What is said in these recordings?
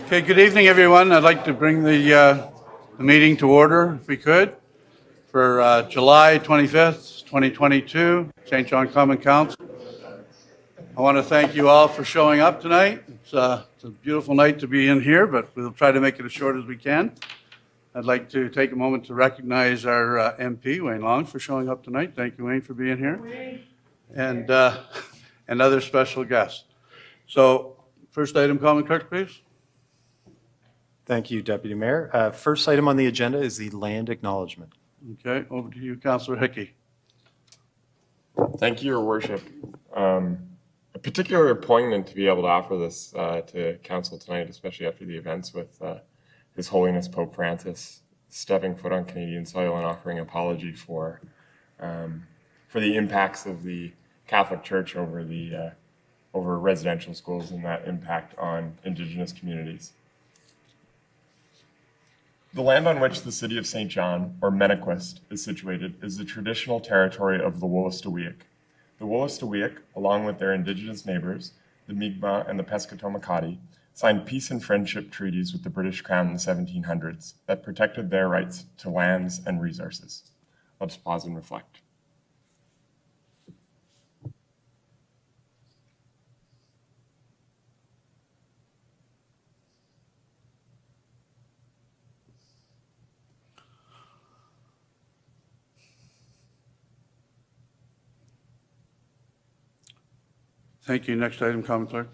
Okay, good evening, everyone. I'd like to bring the meeting to order, if we could, for July 25th, 2022, St. John Common Council. I want to thank you all for showing up tonight. It's a beautiful night to be in here, but we'll try to make it as short as we can. I'd like to take a moment to recognize our MP, Wayne Long, for showing up tonight. Thank you, Wayne, for being here. And other special guests. So, first item, Common Clerk, please. Thank you, Deputy Mayor. First item on the agenda is the land acknowledgement. Okay, over to you, Councillor Hickey. Thank you, Your Worship. A particular appointment to be able to offer this to Council tonight, especially after the events with His Holiness Pope Francis stepping foot on Canadian soil and offering apology for the impacts of the Catholic Church over residential schools and that impact on Indigenous communities. The land on which the city of St. John, or Mennequist, is situated is the traditional territory of the Wolastoqiyik. The Wolastoqiyik, along with their indigenous neighbors, the Mi'kmaq and the Pescatomakati, signed peace and friendship treaties with the British Crown in the 1700s that protected their rights to lands and resources. Let's pause and reflect. Thank you. Next item, Common Clerk.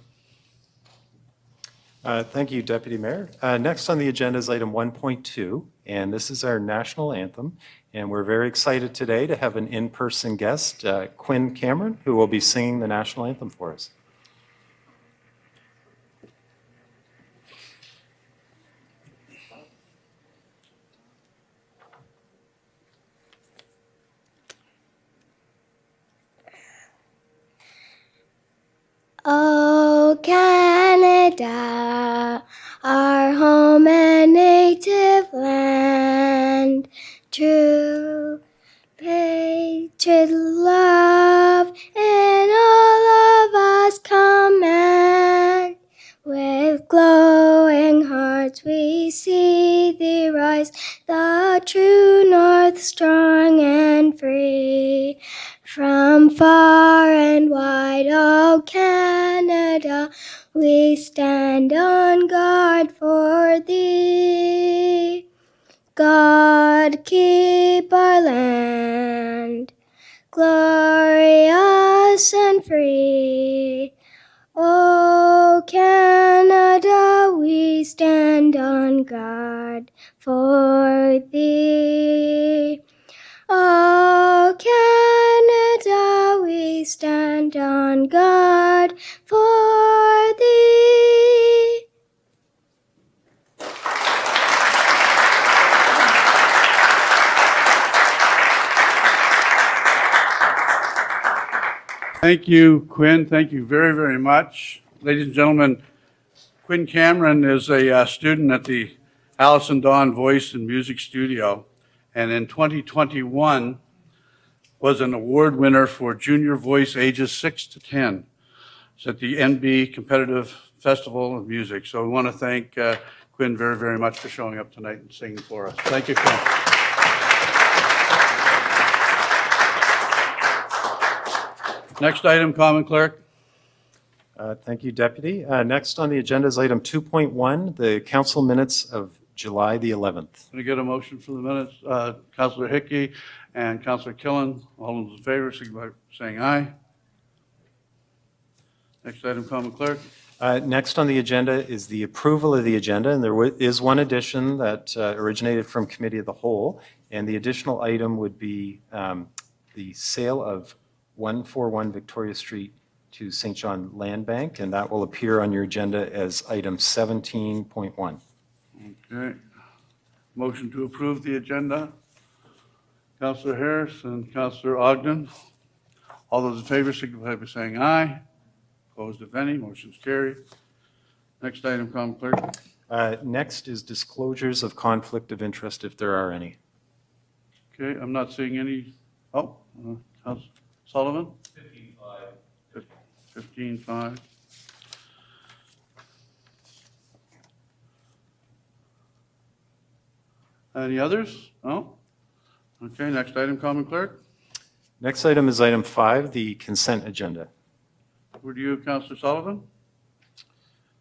Thank you, Deputy Mayor. Next on the agenda is item 1.2, and this is our national anthem. And we're very excited today to have an in-person guest, Quinn Cameron, who will be singing the national anthem for us. Oh, Canada, our home and native land, true patriot love in all of us command. With glowing hearts we see thee rise, the true north strong and free. From far and wide, oh Canada, we stand on guard for thee. God keep our land, glorious and free. Oh Canada, we stand on guard for thee. Oh, Canada, we stand on guard for thee. Thank you, Quinn. Thank you very, very much. Ladies and gentlemen, Quinn Cameron is a student at the Alison Dawn Voice and Music Studio, and in 2021 was an award winner for junior voice ages 6 to 10. It's at the NB Competitive Festival of Music. So we want to thank Quinn very, very much for showing up tonight and singing for us. Thank you, Quinn. Next item, Common Clerk. Thank you, Deputy. Next on the agenda is item 2.1, the council minutes of July the 11th. Can I get a motion for the minutes? Councillor Hickey and Councillor Killen, all those in favor, signify by saying aye. Next item, Common Clerk. Next on the agenda is the approval of the agenda, and there is one addition that originated from Committee of the Whole, and the additional item would be the sale of 141 Victoria Street to St. John Land Bank, and that will appear on your agenda as item 17.1. Okay. Motion to approve the agenda. Councillor Harris and Councillor Ogden. All those in favor signify by saying aye. Opposed, if any. Motion's carried. Next item, Common Clerk. Next is disclosures of conflict of interest, if there are any. Okay, I'm not seeing any. Oh, Councillor Sullivan? 15-5. Any others? No? Okay, next item, Common Clerk. Next item is item 5, the consent agenda. Would you, Councillor Sullivan?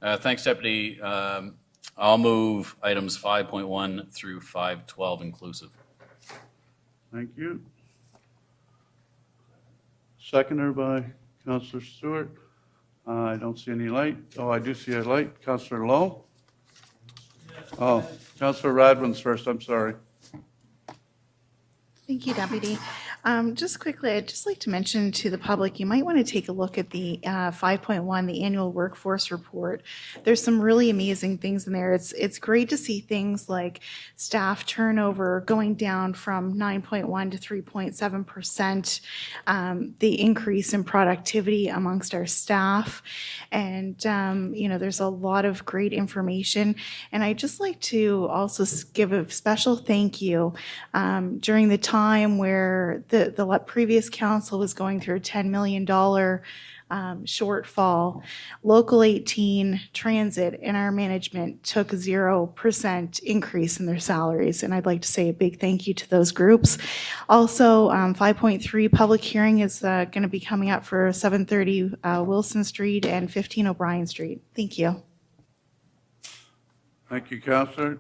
Thanks, Deputy. I'll move items 5.1 through 5.12 inclusive. Thank you. Seconder by Councillor Stewart. I don't see any light. Oh, I do see a light. Councillor Lowe? Oh, Councillor Radwan's first, I'm sorry. Thank you, Deputy. Just quickly, I'd just like to mention to the public, you might want to take a look at the 5.1, the annual workforce report. There's some really amazing things in there. It's great to see things like staff turnover going down from 9.1 to 3.7%, the increase in productivity amongst our staff. And, there's a lot of great information. And I'd just like to also give a special thank you during the time where the previous council was going through a $10 million shortfall. Local 18 Transit and our management took 0% increase in their salaries, and I'd like to say a big thank you to those groups. Also, 5.3 public hearing is going to be coming up for 730 Wilson Street and 15 O'Brien Street. Thank you. Thank you, Councillor.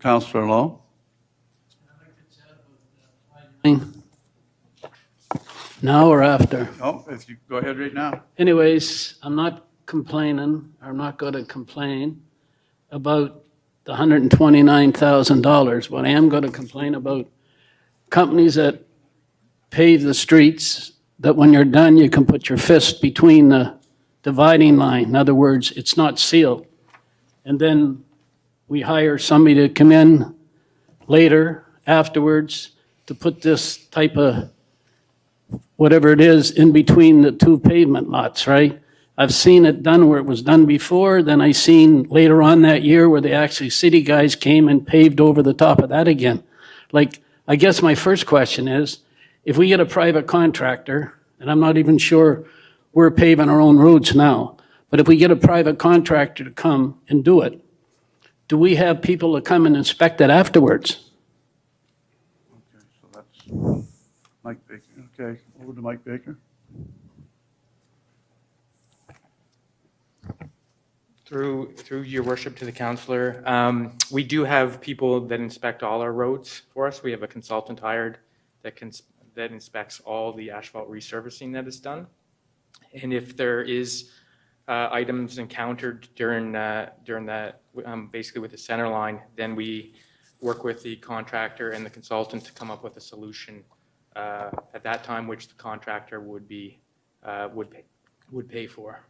Councillor Lowe? Now or after? Oh, if you go ahead right now. Anyways, I'm not complaining, or I'm not going to complain about the $129,000. What I am going to complain about companies that pave the streets, that when you're done, you can put your fist between the dividing line. In other words, it's not sealed. And then we hire somebody to come in later, afterwards, to put this type of whatever it is in between the two pavement lots, right? I've seen it done where it was done before, then I seen later on that year where the actually city guys came and paved over the top of that again. Like, I guess my first question is, if we get a private contractor, and I'm not even sure we're paving our own roads now, but if we get a private contractor to come and do it, do we have people to come and inspect it afterwards? Okay, so that's Mike Baker. Okay, over to Mike Baker. Through your worship to the councillor, we do have people that inspect all our roads for us. We have a consultant hired that inspects all the asphalt resurfacing that is done. And if there is items encountered during that, basically with the center line, then we work with the contractor and the consultant to come up with a solution at that time, which the contractor would pay for.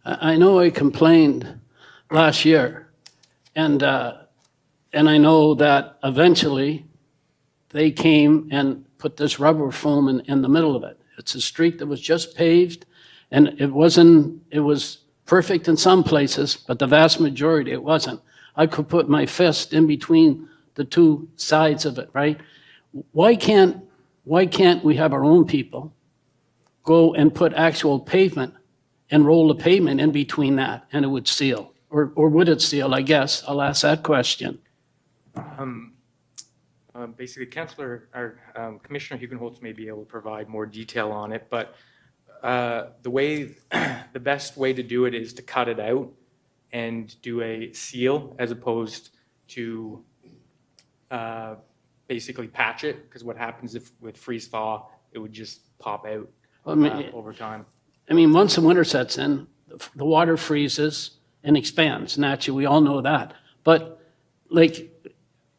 I know I complained last year, and I know that eventually they came and put this rubber foam in the middle of it. It's a street that was just paved, and it was perfect in some places, but the vast majority it wasn't. I could put my fist in between the two sides of it, right? Why can't we have our own people go and put actual pavement and roll the pavement in between that, and it would seal? Or would it seal, I guess? I'll ask that question. Basically, Councillor, or Commissioner Hugenholtz may be able to provide more detail on it, but the best way to do it is to cut it out and do a seal as opposed to basically patch it, because what happens if with freeze thaw, it would just pop out over time. I mean, once the winter sets in, the water freezes and expands. Naturally, we all know that. But like,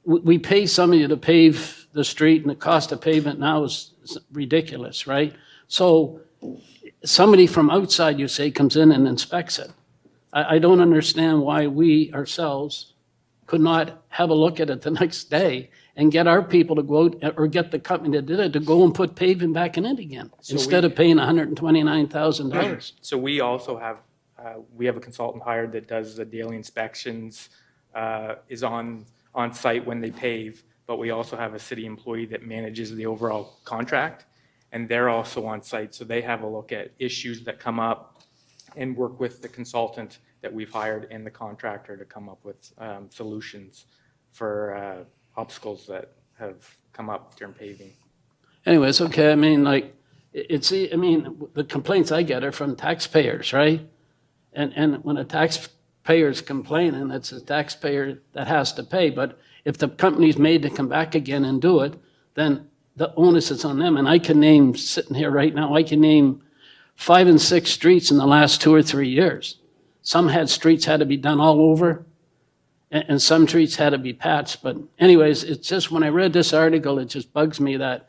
we pay somebody to pave the street, and the cost of pavement now is ridiculous, right? So somebody from outside, you say, comes in and inspects it. I don't understand why we ourselves could not have a look at it the next day and get our people to go out, or get the company that did it to go and put paving back in it again, instead of paying $129,000. So we also have, we have a consultant hired that does the daily inspections, is on site when they pave, but we also have a city employee that manages the overall contract, and they're also on site. So they have a look at issues that come up and work with the consultant that we've hired and the contractor to come up with solutions for obstacles that have come up during paving. Anyways, okay, I mean, like, I mean, the complaints I get are from taxpayers, right? And when a taxpayer's complaining, it's a taxpayer that has to pay. But if the company's made to come back again and do it, then the onus is on them. And I can name, sitting here right now, I can name 5 and 6 streets in the last 2 or 3 years. Some streets had to be done all over, and some streets had to be patched. But anyways, it's just, when I read this article, it just bugs me that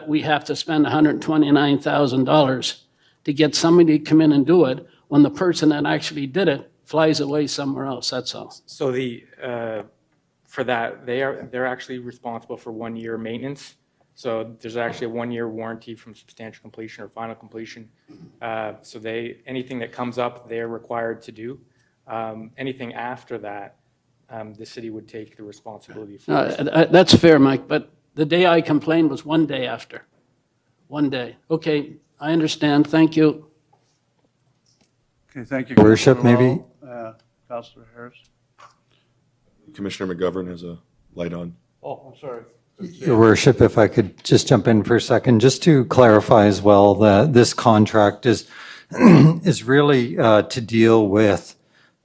we have to spend $129,000 to get somebody to come in and do it, when the person that actually did it flies away somewhere else, that's all. So for that, they're actually responsible for 1 year maintenance. So there's actually a 1 year warranty from substantial completion or final completion. So anything that comes up, they're required to do. Anything after that, the city would take the responsibility for. That's fair, Mike, but the day I complained was 1 day after. 1 day. Okay, I understand, thank you. Okay, thank you. Worship, Councillor maybe? Lowe. Councillor Harris? Commissioner McGovern has a light on. Oh, I'm sorry. Your Worship, if I could just jump in for a second, just to clarify as well, that this contract is really to deal with,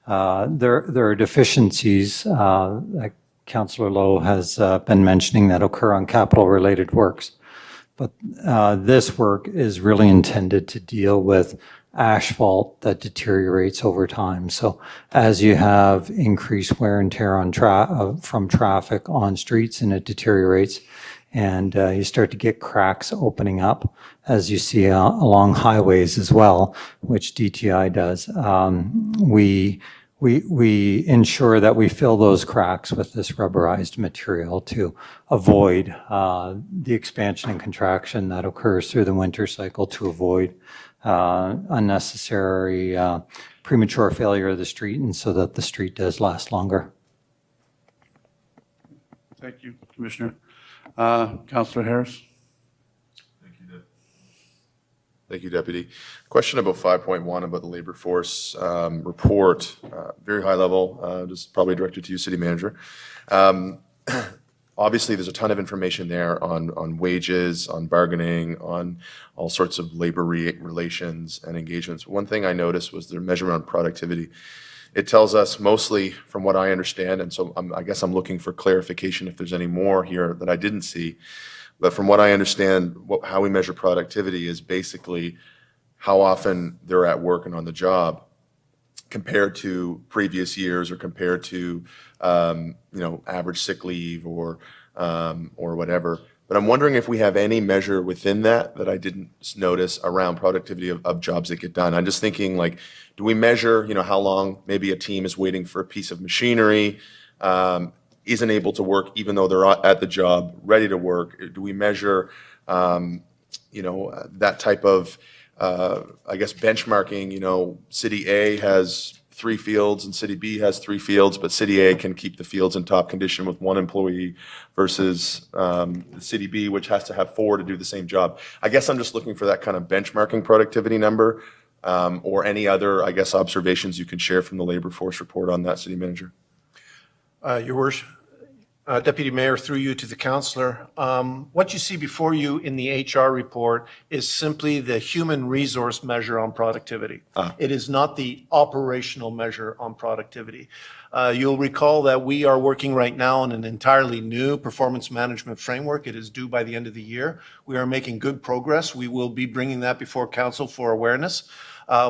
there are deficiencies, like Councillor Lowe has been mentioning, that occur on capital-related works. But this work is really intended to deal with asphalt that deteriorates over time. So as you have increased wear and tear on from traffic on streets, and it deteriorates, and you start to get cracks opening up, as you see along highways as well, which DTI does. We ensure that we fill those cracks with this rubberized material to avoid the expansion and contraction that occurs through the winter cycle, to avoid unnecessary premature failure of the street, and so that the street does last longer. Thank you, Commissioner. Councillor Harris? Thank you, Deputy. Question about 5.1 about the labor force report, very high level, just probably directed to you, City Manager. Obviously, there's a ton of information there on wages, on bargaining, on all sorts of labor relations and engagements. One thing I noticed was their measurement on productivity. It tells us mostly, from what I understand, and so I guess I'm looking for clarification if there's any more here that I didn't see. But from what I understand, how we measure productivity is basically how often they're at work and on the job compared to previous years, or compared to average sick leave or whatever. But I'm wondering if we have any measure within that I didn't notice around productivity of jobs that get done. I'm just thinking, like, do we measure how long maybe a team is waiting for a piece of machinery, isn't able to work even though they're at the job, ready to work? Do we measure, that type of, benchmarking? City A has 3 fields and City B has 3 fields, but City A can keep the fields in top condition with 1 employee versus City B, which has to have 4 to do the same job. I guess I'm just looking for that kind of benchmarking productivity number, or any other, observations you can share from the labor force report on that, City Manager. Your Worship, Deputy Mayor, through you to the councillor. What you see before you in the HR report is simply the human resource measure on productivity. It is not the operational measure on productivity. You'll recall that we are working right now on an entirely new performance management framework. It is due by the end of the year. We are making good progress. We will be bringing that before council for awareness.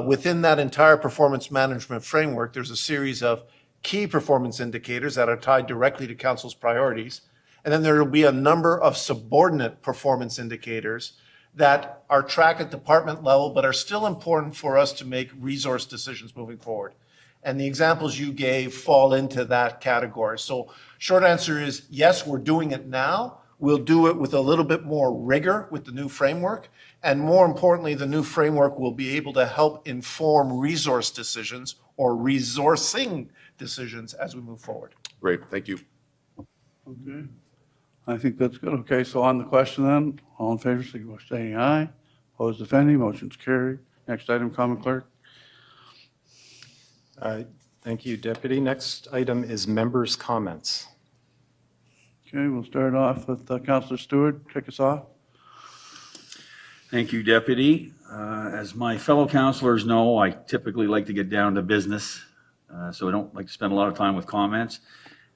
Within that entire performance management framework, there's a series of key performance indicators that are tied directly to council's priorities. And then there will be a number of subordinate performance indicators that are tracked at department level, but are still important for us to make resource decisions moving forward. And the examples you gave fall into that category. So short answer is yes, we're doing it now. We'll do it with a little bit more rigor with the new framework. And more importantly, the new framework will be able to help inform resource decisions or resourcing decisions as we move forward. Great, thank you. Okay. I think that's good. Okay, so on the question then, all in favor, signify by saying aye. Opposed, if any, motion's carried. Next item, Common Clerk. Thank you, Deputy. Next item is members' comments. Okay, we'll start off with Councillor Stewart. Kick us off. Thank you, Deputy. As my fellow councilors know, I typically like to get down to business, so I don't like to spend a lot of time with comments.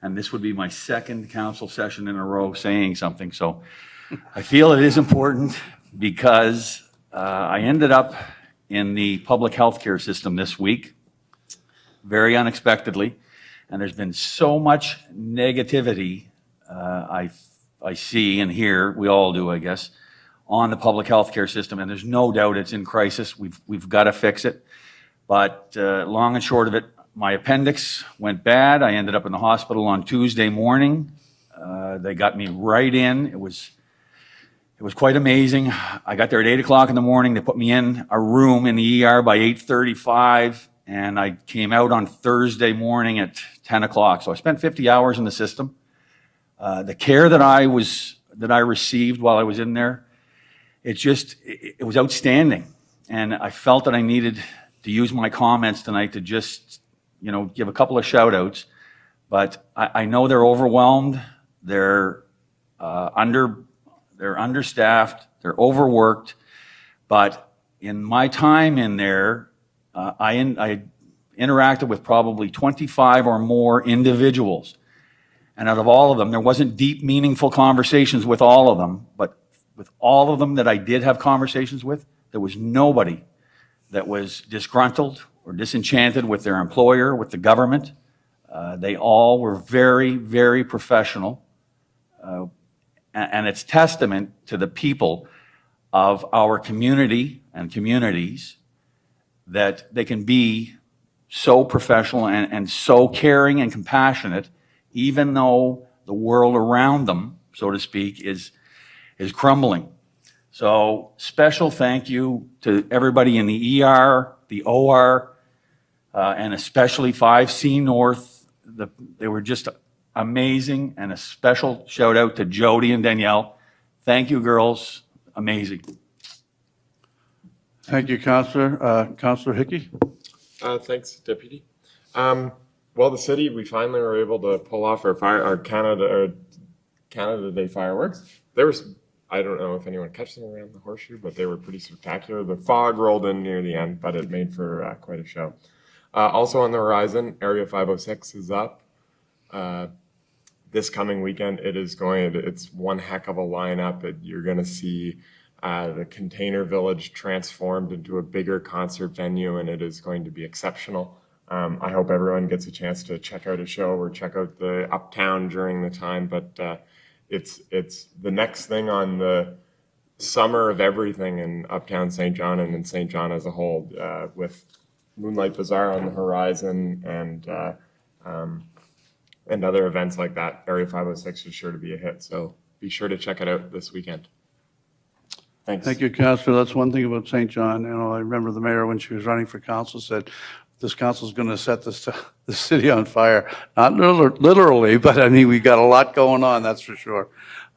And this would be my second council session in a row saying something. So I feel it is important because I ended up in the public health care system this week, very unexpectedly. And there's been so much negativity I see and hear, we all do, I guess, on the public health care system, and there's no doubt it's in crisis. We've got to fix it. But long and short of it, my appendix went bad. I ended up in the hospital on Tuesday morning. They got me right in. It was quite amazing. I got there at 8 o'clock in the morning. They put me in a room in the ER by 8:35, and I came out on Thursday morning at 10 o'clock. So I spent 50 hours in the system. The care that I received while I was in there, it was outstanding. And I felt that I needed to use my comments tonight to just, give a couple of shout outs. But I know they're overwhelmed. They're understaffed. They're overworked. But in my time in there, I interacted with probably 25 or more individuals. And out of all of them, there wasn't deep, meaningful conversations with all of them, but with all of them that I did have conversations with, there was nobody that was disgruntled or disenchanted with their employer, with the government. They all were very, very professional. And it's testament to the people of our community and communities that they can be so professional and so caring and compassionate, even though the world around them, so to speak, is crumbling. So special thank you to everybody in the ER, the OR, and especially 5C North. They were just amazing, and a special shout out to Jody and Danielle. Thank you, girls. Amazing. Thank you, Councillor. Councillor Hickey? Thanks, Deputy. Well, the city, we finally were able to pull off our Canada Day fireworks. I don't know if anyone catch them around the horseshoe, but they were pretty spectacular. The fog rolled in near the end, but it made for quite a show. Also on the horizon, Area 506 is up. This coming weekend, it's one heck of a lineup. You're going to see the Container Village transformed into a bigger concert venue, and it is going to be exceptional. I hope everyone gets a chance to check out a show or check out the Uptown during the time, but it's the next thing on the summer of everything in Uptown St. John and in St. John as a whole, with Moonlight Bazaar on the horizon and other events like that. Area 506 is sure to be a hit, so be sure to check it out this weekend. Thanks. Thank you, Councillor. That's one thing about St. John. I remember the mayor, when she was running for council, said, this council is going to set the city on fire. Not literally, but I mean, we got a lot going on, that's for sure.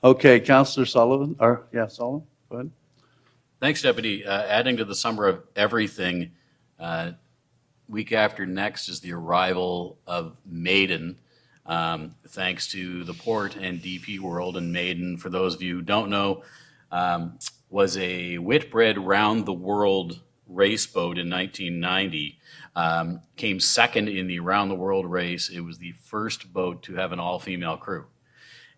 Okay, Councillor Sullivan, Sullivan, go ahead. Thanks, Deputy. Adding to the summer of everything, week after next is the arrival of Maiden, thanks to the port and DP World. And Maiden, for those of you who don't know, was a Whitbread round the world race boat in 1990. Came second in the round the world race. It was the first boat to have an all-female crew.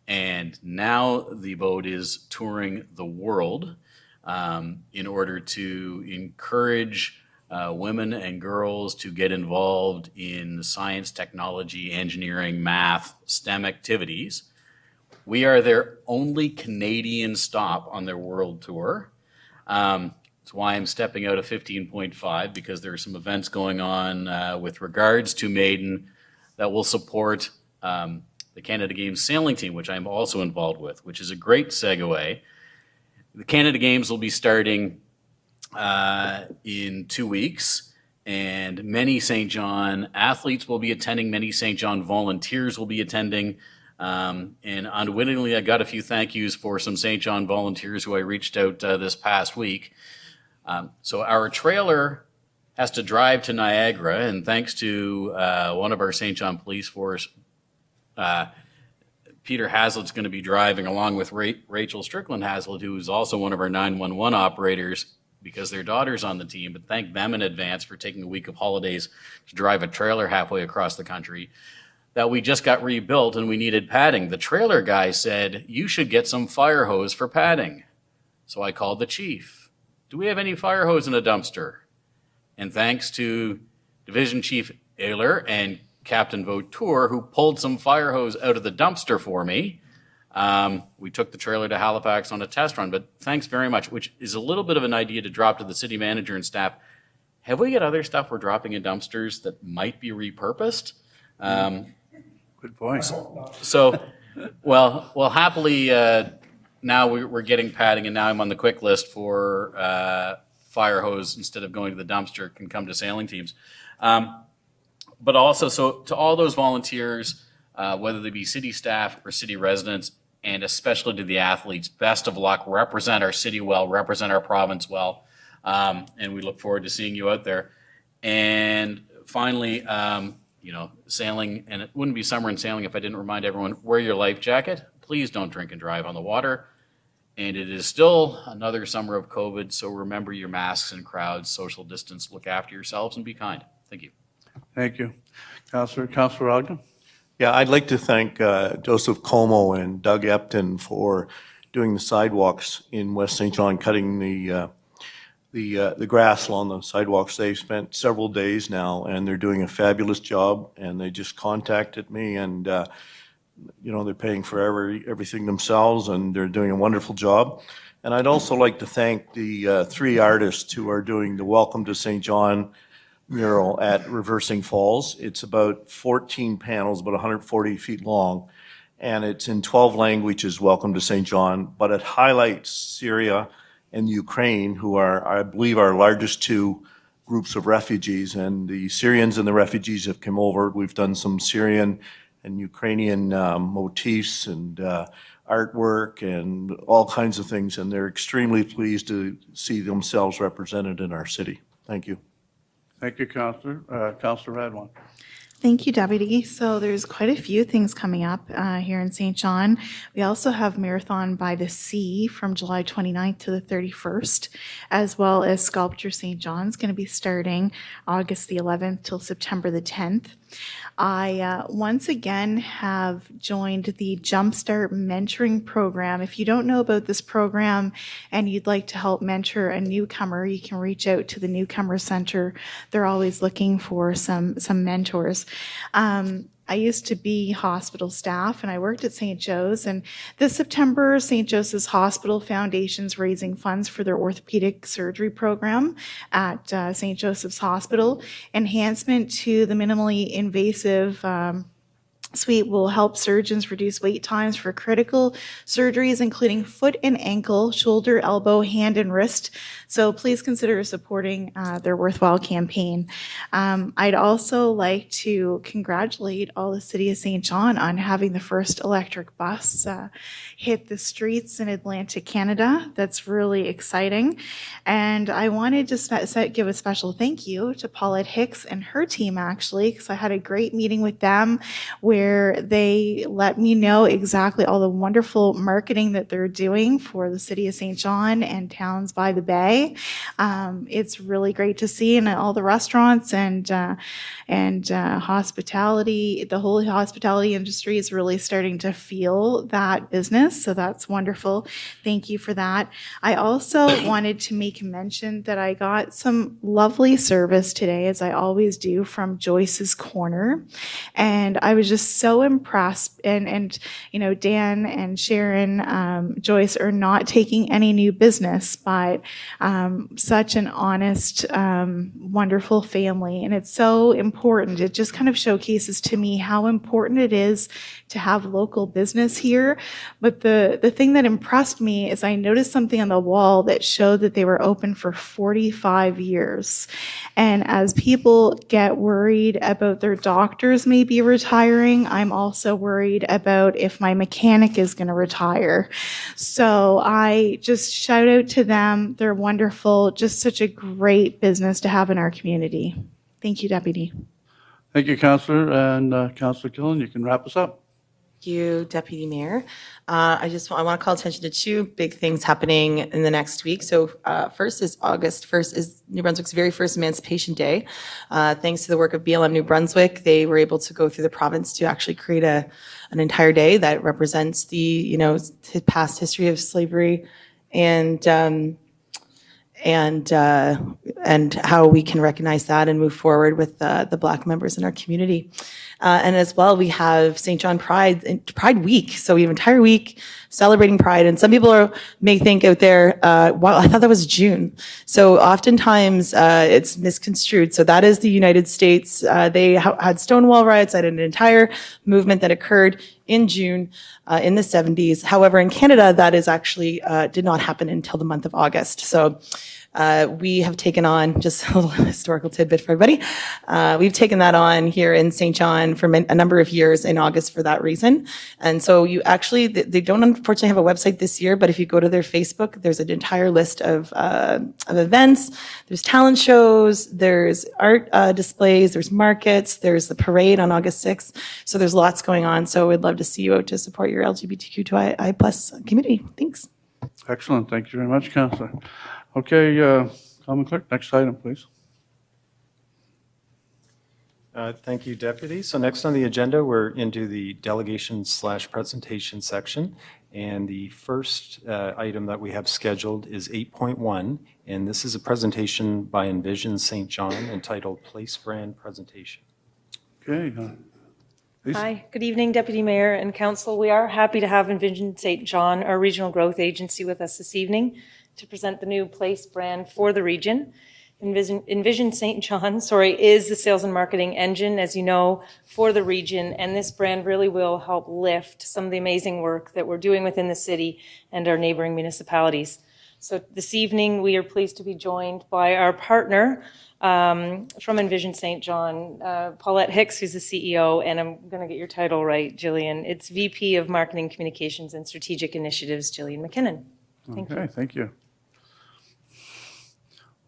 And now the boat is touring the world in order to encourage women and girls to get involved in science, technology, engineering, math, STEM activities. We are their only Canadian stop on their world tour. That's why I'm stepping out of 15.5, because there are some events going on with regards to Maiden that will support the Canada Games sailing team, which I'm also involved with, which is a great segue. The Canada Games will be starting in 2 weeks, and many St. John athletes will be attending, many St. John volunteers will be attending. And unwittingly, I got a few thank yous for some St. John volunteers who I reached out this past week. So our trailer has to drive to Niagara, and thanks to one of our St. John Police Force Peter Hazlitt's going to be driving along with Rachel Strickland Hazlitt, who is also one of our 911 operators, because their daughter's on the team, but thank them in advance for taking a week of holidays to drive a trailer halfway across the country, that we just got rebuilt and we needed padding. The trailer guy said, you should get some fire hose for padding. So I called the chief. Do we have any fire hose in a dumpster? And thanks to Division Chief Ayler and Captain Vautour, who pulled some fire hose out of the dumpster for me, we took the trailer to Halifax on a test run. But thanks very much, which is a little bit of an idea to drop to the city manager and staff. Have we got other stuff we're dropping in dumpsters that might be repurposed? Good point. So, well, happily, now we're getting padding, and now I'm on the quick list for fire hose instead of going to the dumpster can come to sailing teams. But also, so to all those volunteers, whether they be city staff or city residents, and especially to the athletes, best of luck. Represent our city well, represent our province well, and we look forward to seeing you out there. And finally, sailing, and it wouldn't be summer in sailing if I didn't remind everyone, wear your life jacket. Please don't drink and drive on the water. And it is still another summer of COVID, so remember your masks and crowds, social distance, look after yourselves, and be kind. Thank you. Thank you. Councillor Ogden? Yeah, I'd like to thank Joseph Como and Doug Epton for doing the sidewalks in West St. John, cutting the grass along the sidewalks. They've spent several days now, and they're doing a fabulous job, and they just contacted me, and they're paying for everything themselves, and they're doing a wonderful job. And I'd also like to thank the 3 artists who are doing the Welcome to St. John mural at Reversing Falls. It's about 14 panels, about 140 feet long, and it's in 12 languages, Welcome to St. John, but it highlights Syria and Ukraine, who are, I believe, our largest 2 groups of refugees, and the Syrians and the refugees have come over. We've done some Syrian and Ukrainian motifs and artwork and all kinds of things, and they're extremely pleased to see themselves represented in our city. Thank you. Thank you, Councillor. Councillor Radwan. Thank you, Deputy. So there's quite a few things coming up here in St. John. We also have Marathon by the Sea from July 29th to the 31st, as well as Sculpture St. John's going to be starting August the 11th till September the 10th. I once again have joined the Jumpstart Mentoring Program. If you don't know about this program and you'd like to help mentor a newcomer, you can reach out to the Newcomer Center. They're always looking for some mentors. I used to be hospital staff, and I worked at St. Joe's, and this September, St. Joseph's Hospital Foundation's raising funds for their orthopedic surgery program at St. Joseph's Hospital. Enhancement to the minimally invasive suite will help surgeons reduce wait times for critical surgeries, including foot and ankle, shoulder, elbow, hand, and wrist. So please consider supporting their worthwhile campaign. I'd also like to congratulate all the City of St. John on having the first electric bus hit the streets in Atlantic Canada. That's really exciting. And I wanted to give a special thank you to Paulette Hicks and her team, actually, because I had a great meeting with them where they let me know exactly all the wonderful marketing that they're doing for the City of St. John and towns by the Bay. It's really great to see, and all the restaurants and hospitality, the whole hospitality industry is really starting to feel that business. So that's wonderful. Thank you for that. I also wanted to make mention that I got some lovely service today, as I always do, from Joyce's Corner. And I was just so impressed. And Dan and Sharon, Joyce are not taking any new business, but such an honest, wonderful family. And it's so important. It just kind of showcases to me how important it is to have local business here. But the thing that impressed me is I noticed something on the wall that showed that they were open for 45 years. And as people get worried about their doctors maybe retiring, I'm also worried about if my mechanic is going to retire. So I just shout out to them. They're wonderful. Just such a great business to have in our community. Thank you, Deputy. Thank you, Councillor. And Councillor Killen, you can wrap us up. you, Deputy Mayor. I want to call attention to two big things happening in the next week. So first is August 1st is New Brunswick's very first Emancipation Day. Thanks to the work of BLM New Brunswick, they were able to go through the province to actually create an entire day that represents the past history of slavery and how we can recognize that and move forward with the Black members in our community. And as well, we have St. John Pride Week. So we have an entire week celebrating Pride. And some people may think out there, wow, I thought that was June. So oftentimes it's misconstrued. So that is the United States. They had Stonewall riots. I had an entire movement that occurred in June in the 70s. However, in Canada, that is actually did not happen until the month of August. So we have taken on, just a little historical tidbit for everybody, we've taken that on here in St. John for a number of years in August for that reason. And so you actually, they don't unfortunately have a website this year, but if you go to their Facebook, there's an entire list of events. There's talent shows, there's art displays, there's markets, there's the parade on August 6th. So there's lots going on. So we'd love to see you out to support your LGBTQI+ community. Thanks. Excellent. Thank you very much, Councillor. Okay, Common Clerk, next item, please. Thank you, Deputy. So next on the agenda, we're into the delegation/presentation section. And the first item that we have scheduled is 8.1. And this is a presentation by Envision St. John entitled Place Brand Presentation. Okay. Lisa? Hi, good evening, Deputy Mayor and Council. We are happy to have Envision St. John, our regional growth agency, with us this evening to present the new Place brand for the region. Envision St. John, is the sales and marketing engine, as you know, for the region, and this brand really will help lift some of the amazing work that we're doing within the city and our neighboring municipalities. So this evening, we are pleased to be joined by our partner from Envision St. John, Paulette Hicks, who's the CEO, and I'm going to get your title right, Jillian. It's VP of Marketing, Communications, and Strategic Initiatives, Jillian McKinnon. Thank you. Okay, thank you.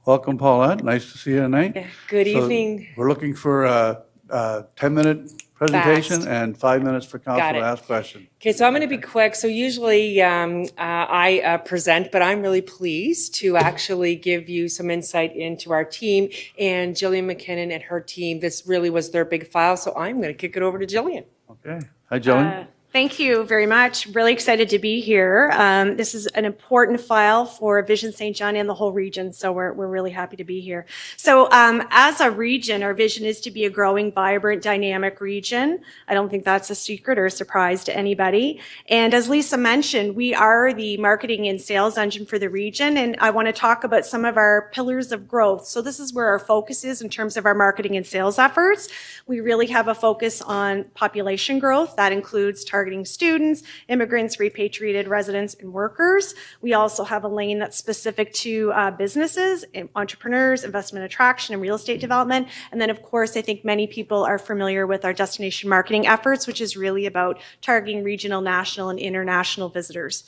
Welcome, Paulette. Nice to see you tonight. Yeah, good evening. We're looking for a 10-minute presentation Fast. and 5 minutes for council Got to it. ask questions. Okay, so I'm going to be quick. So usually I present, but I'm really pleased to actually give you some insight into our team and Jillian McKinnon and her team. This really was their big file, so I'm going to kick it over to Jillian. Okay. Hi, Jillian. Thank you very much. Really excited to be here. This is an important file for Vision St. John and the whole region, so we're really happy to be here. So as a region, our vision is to be a growing, vibrant, dynamic region. I don't think that's a secret or a surprise to anybody. And as Lisa mentioned, we are the marketing and sales engine for the region, and I want to talk about some of our pillars of growth. So this is where our focus is in terms of our marketing and sales efforts. We really have a focus on population growth. That includes targeting students, immigrants, repatriated residents, and workers. We also have a lane that's specific to businesses, entrepreneurs, investment attraction, and real estate development. And then, of course, I think many people are familiar with our destination marketing efforts, which is really about targeting regional, national, and international visitors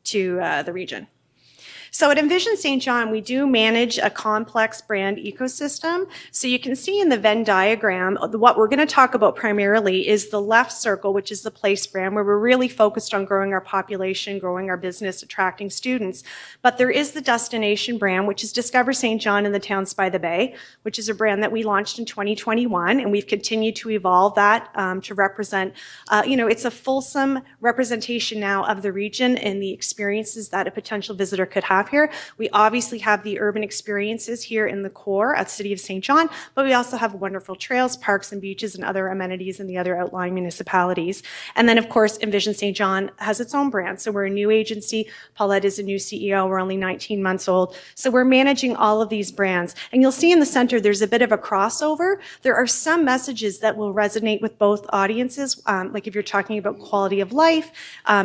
to the region. So at Envision St. John, we do manage a complex brand ecosystem. So you can see in the Venn diagram, what we're going to talk about primarily is the left circle, which is the Place brand, where we're really focused on growing our population, growing our business, attracting students. But there is the destination brand, which is Discover St. John in the Towns by the Bay, which is a brand that we launched in 2021, and we've continued to evolve that to represent, it's a fulsome representation now of the region and the experiences that a potential visitor could have here. We obviously have the urban experiences here in the core at City of St. John, but we also have wonderful trails, parks, and beaches and other amenities in the other outlying municipalities. And then, of course, Envision St. John has its own brand. So we're a new agency. Paulette is a new CEO. We're only 19 months old. So we're managing all of these brands. And you'll see in the center, there's a bit of a crossover. There are some messages that will resonate with both audiences. Like if you're talking about quality of life,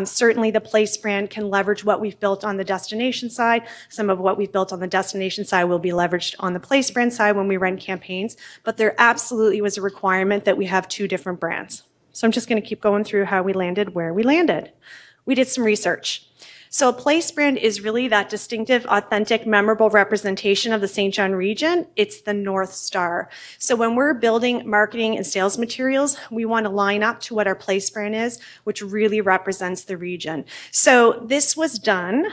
certainly the Place brand can leverage what we've built on the destination side. Some of what we've built on the destination side will be leveraged on the Place brand side when we run campaigns, but there absolutely was a requirement that we have two different brands. So I'm just going to keep going through how we landed where we landed. We did some research. So a place brand is really that distinctive, authentic, memorable representation of the St. John region. It's the North Star. So when we're building marketing and sales materials, we want to line up to what our place brand is, which really represents the region. So this was done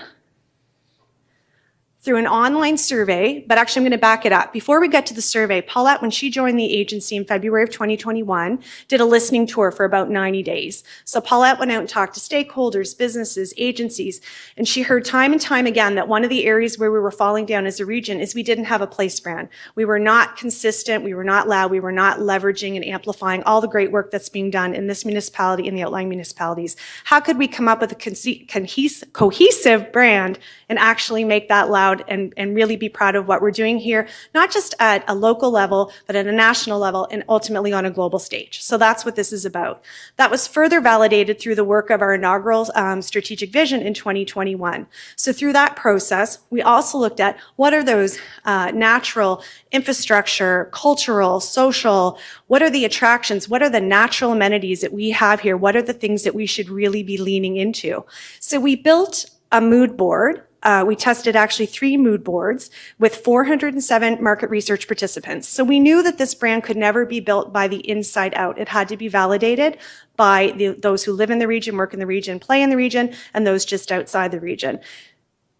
through an online survey, but actually I'm going to back it up. Before we get to the survey, Paulette, when she joined the agency in February of 2021, did a listening tour for about 90 days. So Paulette went out and talked to stakeholders, businesses, agencies, and she heard time and time again that one of the areas where we were falling down as a region is we didn't have a place brand. We were not consistent, we were not loud, we were not leveraging and amplifying all the great work that's being done in this municipality and the outlying municipalities. How could we come up with a cohesive brand and actually make that loud and really be proud of what we're doing here, not just at a local level, but at a national level and ultimately on a global stage. So that's what this is about. That was further validated through the work of our inaugural strategic vision in 2021. So through that process, we also looked at what are those natural infrastructure, cultural, social, what are the attractions, what are the natural amenities that we have here, what are the things that we should really be leaning into. So we built a mood board. We tested actually 3 mood boards with 407 market research participants. So we knew that this brand could never be built by the inside out. It had to be validated by those who live in the region, work in the region, play in the region, and those just outside the region.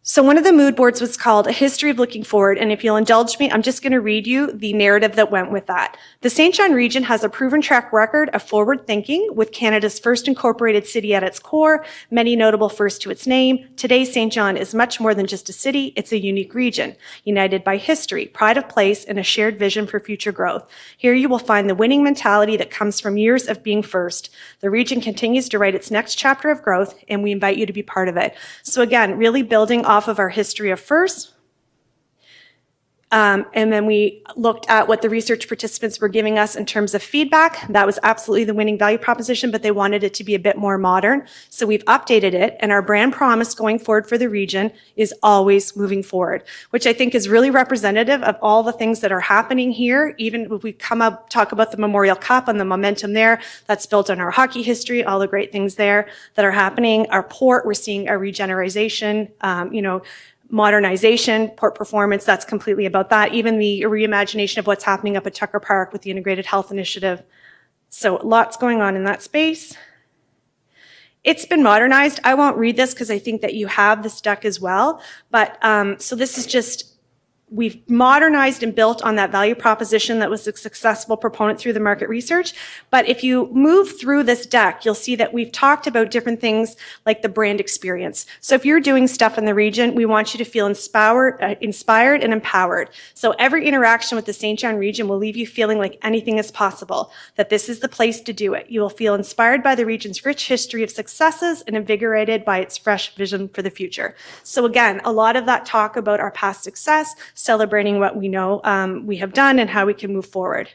So one of the mood boards was called A History of Looking Forward, and if you'll indulge me, I'm just going to read you the narrative that went with that. The St. John region has a proven track record of forward thinking, with Canada's first incorporated city at its core, many notable firsts to its name. Today, St. John is much more than just a city, it's a unique region, united by history, pride of place, and a shared vision for future growth. Here you will find the winning mentality that comes from years of being first. The region continues to write its next chapter of growth, and we invite you to be part of it. So again, really building off of our history of first. And then we looked at what the research participants were giving us in terms of feedback. That was absolutely the winning value proposition, but they wanted it to be a bit more modern. So we've updated it, and our brand promise going forward for the region is always moving forward, which I think is really representative of all the things that are happening here. Even if we come up, talk about the Memorial Cup and the momentum there, that's built on our hockey history, all the great things there that are happening. Our port, we're seeing a regeneration, modernization, port performance, that's completely about that. Even the reimagination of what's happening up at Tucker Park with the Integrated Health Initiative. So lots going on in that space. It's been modernized. I won't read this because I think that you have this deck as well. But so this is just, we've modernized and built on that value proposition that was a successful proponent through the market research. But if you move through this deck, you'll see that we've talked about different things like the brand experience. So if you're doing stuff in the region, we want you to feel inspired and empowered. So every interaction with the St. John region will leave you feeling like anything is possible, that this is the place to do it. You will feel inspired by the region's rich history of successes and invigorated by its fresh vision for the future. So again, a lot of that talk about our past success, celebrating what we know we have done and how we can move forward.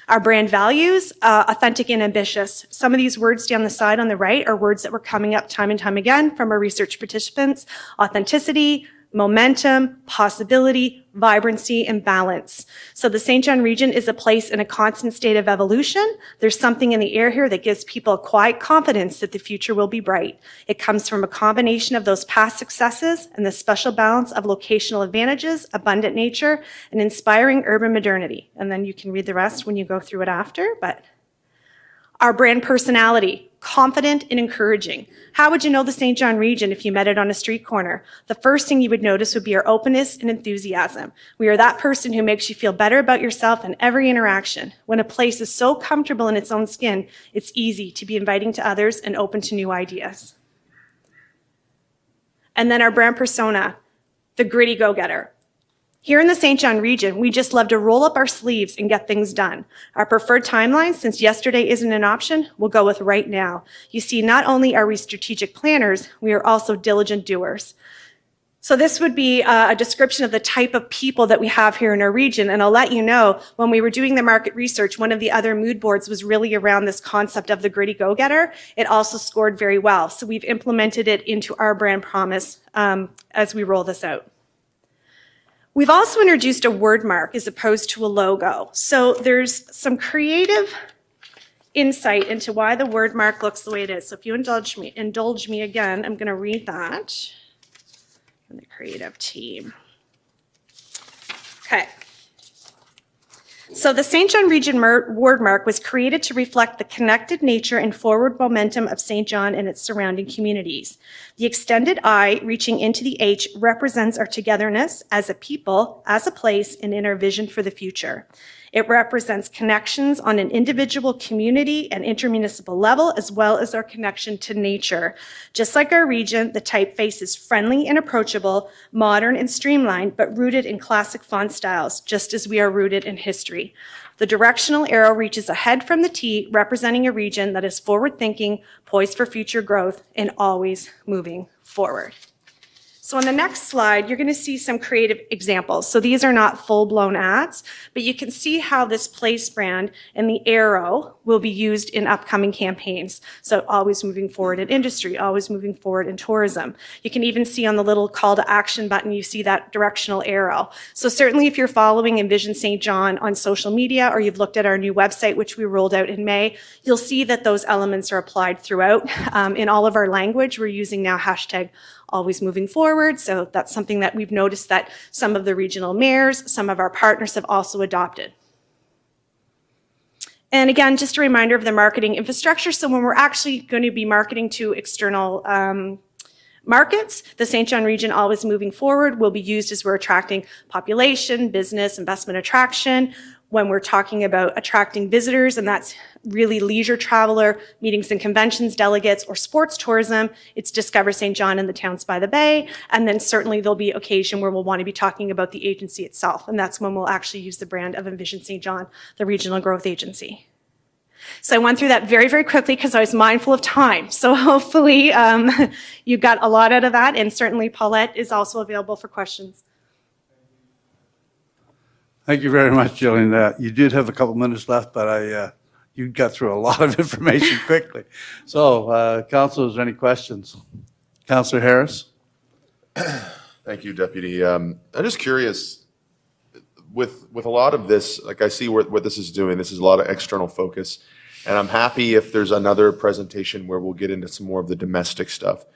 Our brand values, authentic and ambitious. Some of these words down the side on the right are words that were coming up time and time again from our research participants. Authenticity, momentum, possibility, vibrancy, and balance. So the St. John region is a place in a constant state of evolution. There's something in the air here that gives people a quiet confidence that the future will be bright. It comes from a combination of those past successes and the special balance of locational advantages, abundant nature, and inspiring urban modernity. And then you can read the rest when you go through it after, but our brand personality, confident and encouraging. How would you know the St. John region if you met it on a street corner? The first thing you would notice would be our openness and enthusiasm. We are that person who makes you feel better about yourself in every interaction. When a place is so comfortable in its own skin, it's easy to be inviting to others and open to new ideas. And then our brand persona, the gritty go-getter. Here in the St. John region, we just love to roll up our sleeves and get things done. Our preferred timeline, since yesterday isn't an option, we'll go with right now. You see, not only are we strategic planners, we are also diligent doers. So this would be a description of the type of people that we have here in our region. And I'll let you know, when we were doing the market research, one of the other mood boards was really around this concept of the gritty go-getter. It also scored very well. So we've implemented it into our brand promise as we roll this out. We've also introduced a word mark as opposed to a logo. So there's some creative insight into why the word mark looks the way it is. So if you indulge me again, I'm going to read that from the creative team. Okay. So the St. John Region word mark was created to reflect the connected nature and forward momentum of St. John and its surrounding communities. The extended I reaching into the H represents our togetherness as a people, as a place, and in our vision for the future. It represents connections on an individual, community, and intermunicipal level, as well as our connection to nature. Just like our region, the typeface is friendly and approachable, modern and streamlined, but rooted in classic font styles, just as we are rooted in history. The directional arrow reaches ahead from the T, representing a region that is forward-thinking, poised for future growth, and always moving forward. So on the next slide, you're going to see some creative examples. So these are not full-blown ads, but you can see how this place brand and the arrow will be used in upcoming campaigns. So always moving forward in industry, always moving forward in tourism. You can even see on the little call to action button, you see that directional arrow. So certainly if you're following Envision St. John on social media, or you've looked at our new website, which we rolled out in May, you'll see that those elements are applied throughout. In all of our language, we're using now hashtag always moving forward. So that's something that we've noticed that some of the regional mayors, some of our partners have also adopted. And again, just a reminder of the marketing infrastructure. So when we're actually going to be marketing to external markets, the St. John region always moving forward will be used as we're attracting population, business, investment attraction. When we're talking about attracting visitors, and that's really leisure traveler, meetings and conventions, delegates, or sports tourism, it's Discover St. John and the Towns by the Bay. And then certainly there'll be occasion where we'll want to be talking about the agency itself. And that's when we'll actually use the brand of Envision St. John, the regional growth agency. So I went through that very, very quickly because I was mindful of time. So hopefully you got a lot out of that. And certainly Paulette is also available for questions. Thank you very much, Jillian. You did have a couple minutes left, but you got through a lot of information quickly. So, Council, is there any questions? Councillor Harris? Thank you, Deputy. I'm just curious, with a lot of this, like I see what this is doing, this is a lot of external focus, and I'm happy if there's another presentation where we'll get into some more of the domestic stuff.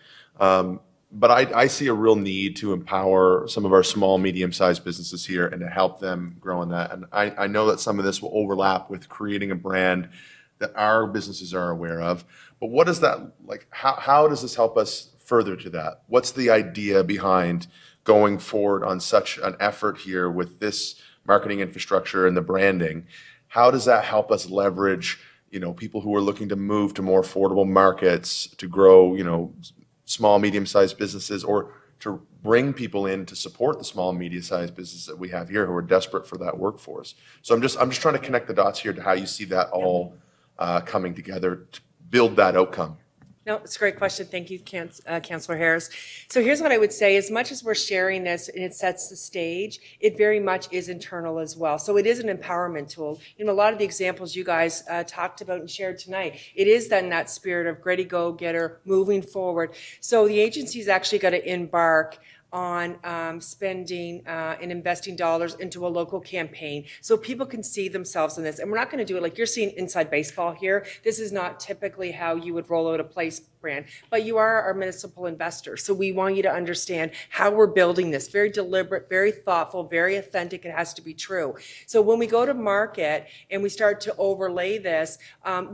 But I see a real need to empower some of our small, medium-sized businesses here and to help them grow in that. And I know that some of this will overlap with creating a brand that our businesses are aware of. But what is that, like, how does this help us further to that? What's the idea behind going forward on such an effort here with this marketing infrastructure and the branding? How does that help us leverage, people who are looking to move to more affordable markets, to grow, small, medium-sized businesses, or to bring people in to support the small and medium-sized businesses that we have here who are desperate for that workforce? So I'm just trying to connect the dots here to how you see that all coming together to build that outcome. No, it's a great question. Thank you, Councillor Harris. So here's what I would say. As much as we're sharing this and it sets the stage, it very much is internal as well. So it is an empowerment tool. A lot of the examples you guys talked about and shared tonight, it is then that spirit of gritty go-getter, moving forward. So the agency's actually got to embark on spending and investing dollars into a local campaign so people can see themselves in this. And we're not going to do it like you're seeing inside baseball here. This is not typically how you would roll out a place brand, but you are our municipal investor. So we want you to understand how we're building this. Very deliberate, very thoughtful, very authentic. It has to be true. So when we go to market and we start to overlay this,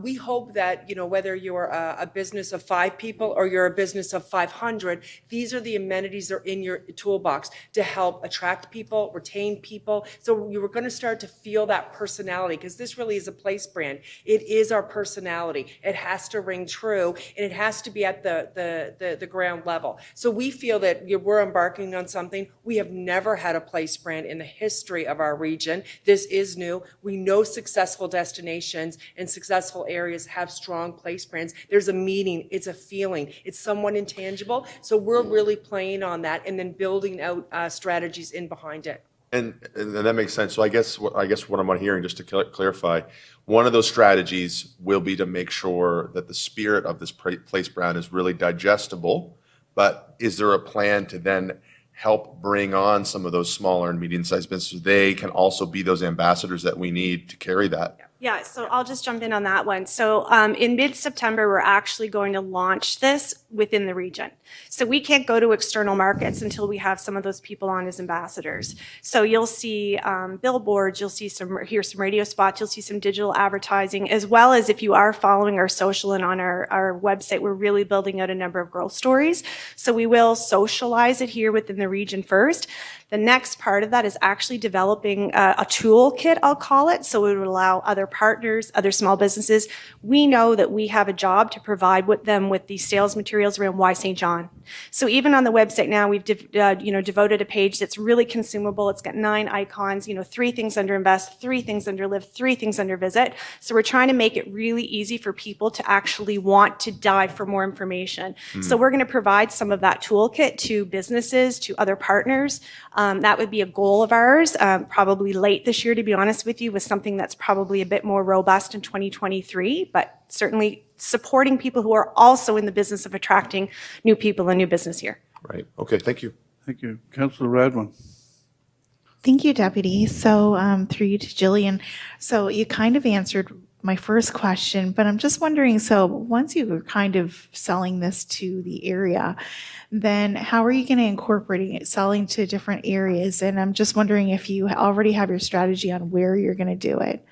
we hope that, whether you're a business of 5 people or you're a business of 500, these are the amenities that are in your toolbox to help attract people, retain people. So you were going to start to feel that personality, because this really is a place brand. It is our personality. It has to ring true, and it has to be at the ground level. So we feel that we're embarking on something. We have never had a place brand in the history of our region. This is new. We know successful destinations and successful areas have strong place brands. There's a meaning. It's a feeling. It's somewhat intangible. So we're really playing on that and then building out strategies in behind it. And that makes sense. So I guess what I'm hearing, just to clarify, one of those strategies will be to make sure that the spirit of this place brand is really digestible. But is there a plan to then help bring on some of those smaller and medium-sized businesses? They can also be those ambassadors that we need to carry that. Yeah, so I'll just jump in on that one. So in mid-September, we're actually going to launch this within the region. So we can't go to external markets until we have some of those people on as ambassadors. So you'll see billboards, you'll see hear some radio spots, you'll see some digital advertising, as well as if you are following our social and on our website, we're really building out a number of growth stories. So we will socialize it here within the region first. The next part of that is actually developing a toolkit, I'll call it, so it would allow other partners, other small businesses. We know that we have a job to provide them with these sales materials around why St. John. So even on the website now, we've devoted a page that's really consumable. It's got 9 icons, 3 things under invest, 3 things under live, 3 things under visit. So we're trying to make it really easy for people to actually want to dive for more information. So we're going to provide some of that toolkit to businesses, to other partners. That would be a goal of ours, probably late this year, to be honest with you, with something that's probably a bit more robust in 2023, but certainly supporting people who are also in the business of attracting new people and new business here. Right. Okay, thank you. Thank you. Councillor Radwan. Thank you, Deputy. So through you to Jillian. So you kind of answered my first question, but I'm just wondering, so once you were kind of selling this to the area, then how are you going to incorporate it, selling to different areas? And I'm just wondering if you already have your strategy on where you're going to do it.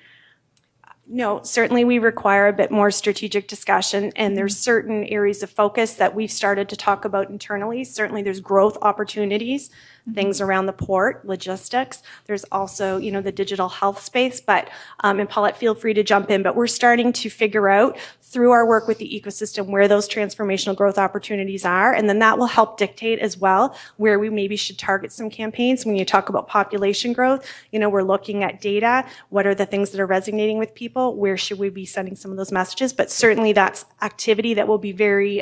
No, certainly we require a bit more strategic discussion, and there's certain areas of focus that we've started to talk about internally. Certainly there's growth opportunities, things around the port, logistics. There's also, the digital health space, but, and Paulette, feel free to jump in, but we're starting to figure out through our work with the ecosystem where those transformational growth opportunities are, and then that will help dictate as well where we maybe should target some campaigns. When you talk about population growth, we're looking at data. What are the things that are resonating with people? Where should we be sending some of those messages? But certainly that's activity that will be very,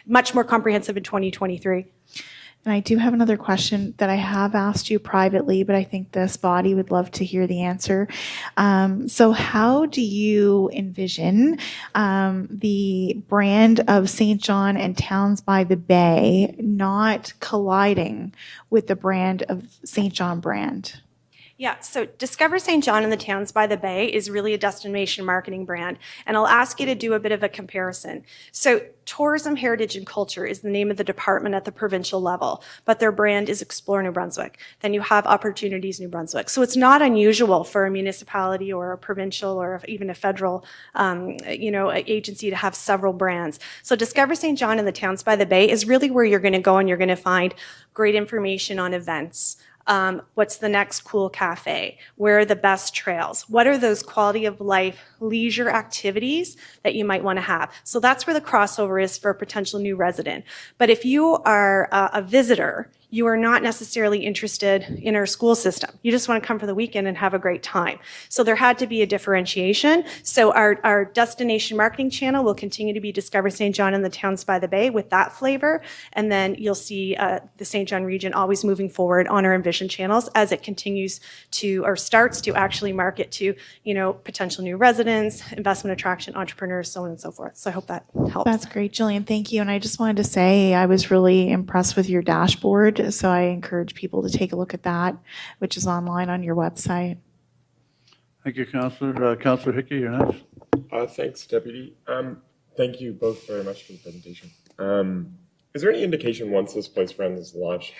much more comprehensive in 2023. And I do have another question that I have asked you privately, but I think this body would love to hear the answer. So how do you envision the brand of St. John and Towns by the Bay not colliding with the brand of St. John brand? Yeah, so Discover St. John and the Towns by the Bay is really a destination marketing brand. And I'll ask you to do a bit of a comparison. So Tourism, Heritage, and Culture is the name of the department at the provincial level, but their brand is Explore New Brunswick. Then you have Opportunities New Brunswick. So it's not unusual for a municipality or a provincial or even a federal, agency to have several brands. So Discover St. John and the Towns by the Bay is really where you're going to go and you're going to find great information on events. What's the next cool cafe? Where are the best trails? What are those quality of life, leisure activities that you might want to have? So that's where the crossover is for a potential new resident. But if you are a visitor, you are not necessarily interested in our school system. You just want to come for the weekend and have a great time. So there had to be a differentiation. So our destination marketing channel will continue to be Discover St. John and the Towns by the Bay with that flavor. And then you'll see the St. John region always moving forward on our Envision channels as it continues to, or starts to actually market to, potential new residents, investment attraction, entrepreneurs, so on and so forth. So I hope that helps. That's great, Jillian. Thank you. And I just wanted to say I was really impressed with your dashboard. So I encourage people to take a look at that, which is online on your website. Thank you, Councillor. Councillor Hickey, you're next. Thanks, Deputy. Thank you both very much for the presentation. Is there any indication once this place brand is launched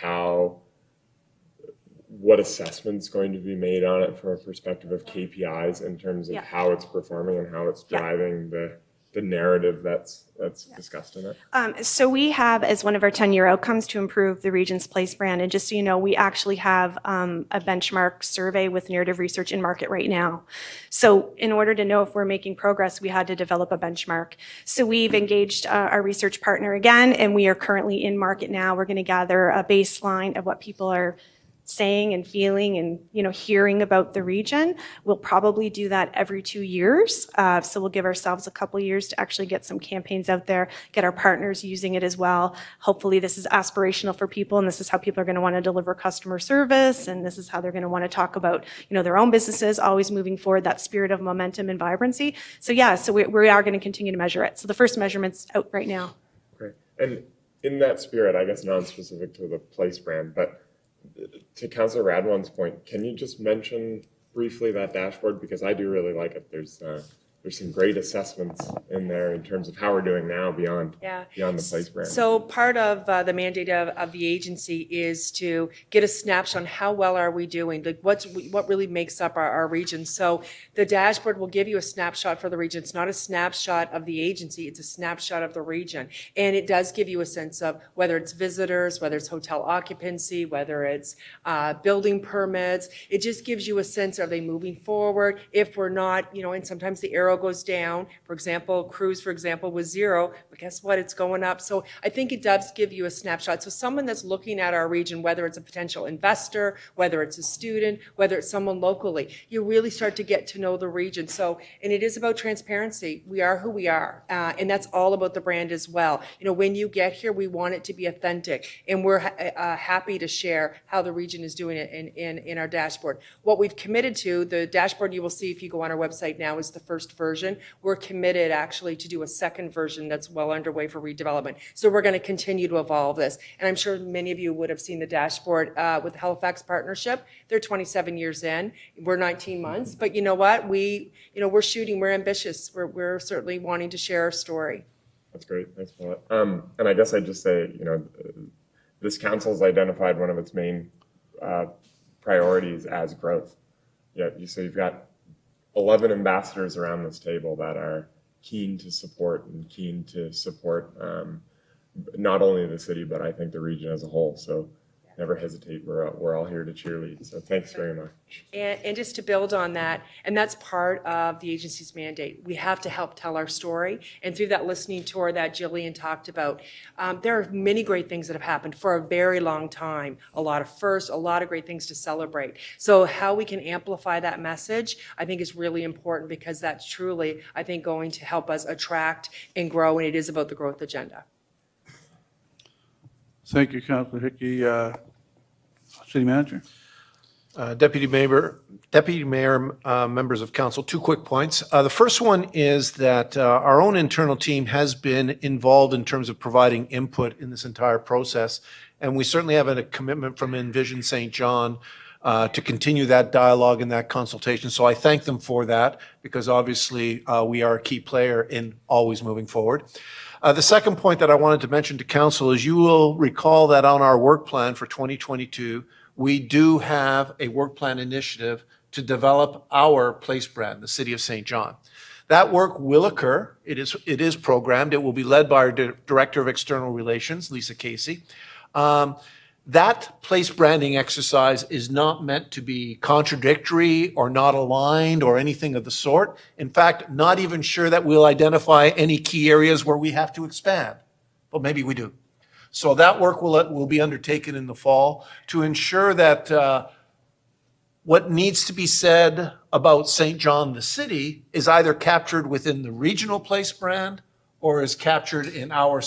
what assessment's going to be made on it from a perspective of KPIs in terms of how it's performing and how it's driving the narrative that's discussed in it? So we have as one of our 10-year outcomes to improve the region's place brand. And just so you know, we actually have a benchmark survey with narrative research in market right now. So in order to know if we're making progress, we had to develop a benchmark. So we've engaged our research partner again, and we are currently in market now. We're going to gather a baseline of what people are saying and feeling and hearing about the region. We'll probably do that every 2 years. So we'll give ourselves a couple years to actually get some campaigns out there, get our partners using it as well. Hopefully this is aspirational for people, and this is how people are going to want to deliver customer service, and this is how they're going to want to talk about their own businesses, always moving forward, that spirit of momentum and vibrancy. So we are going to continue to measure it. So the first measurement's out right now. Okay. And in that spirit, I guess non-specific to the place brand, but to Councillor Radwan's point, can you just mention briefly that dashboard because I do really like it. There's some great assessments in there in terms of how we're doing now beyond the place brand. So part of the mandate of the agency is to get a snapshot on how well are we doing, like what really makes up our region. So the dashboard will give you a snapshot for the region. It's not a snapshot of the agency, it's a snapshot of the region. And it does give you a sense of whether it's visitors, whether it's hotel occupancy, whether it's building permits. It just gives you a sense, are they moving forward? If we're not, and sometimes the arrow goes down. For example, cruise, for example, was 0, but guess what? It's going up. So I think it does give you a snapshot. So someone that's looking at our region, whether it's a potential investor, whether it's a student, whether it's someone locally, you really start to get to know the region. So, and it is about transparency. We are who we are. And that's all about the brand as well. When you get here, we want it to be authentic. And we're happy to share how the region is doing it in our dashboard. What we've committed to, the dashboard you will see if you go on our website now is the first version. We're committed actually to do a second version that's well underway for redevelopment. So we're going to continue to evolve this. And I'm sure many of you would have seen the dashboard with the Halifax Partnership. They're 27 years in. We're 19 months. But you know what? We're shooting. We're ambitious. We're certainly wanting to share our story. That's great. Thanks for that. And I guess I'd just say, this council's identified one of its main priorities as growth. Yeah, so you've got 11 ambassadors around this table that are keen to support not only the city, but I think the region as a whole. So never hesitate. We're all here to cheerlead. So thanks very much. And just to build on that, and that's part of the agency's mandate. We have to help tell our story. And through that listening tour that Jillian talked about, there are many great things that have happened for a very long time. A lot of firsts, a lot of great things to celebrate. So how we can amplify that message, I think is really important because that's truly, I think, going to help us attract and grow. And it is about the growth agenda. Thank you, Councilor Hickey. City Manager? Deputy Mayor, members of council, 2 quick points. The first one is that our own internal team has been involved in terms of providing input in this entire process, and we certainly have a commitment from Envision St. John to continue that dialogue and that consultation. So I thank them for that because obviously we are a key player in always moving forward. The second point that I wanted to mention to council is you will recall that on our work plan for 2022, we do have a work plan initiative to develop our place brand, the City of St. John. That work will occur. It is programmed. It will be led by our Director of External Relations, Lisa Casey. That place branding exercise is not meant to be contradictory or not aligned or anything of the sort. In fact, not even sure that we'll identify any key areas where we have to expand, but maybe we do. So that work will be undertaken in the fall to ensure that what needs to be said about St. John, the city, is either captured within the regional place brand or is captured in our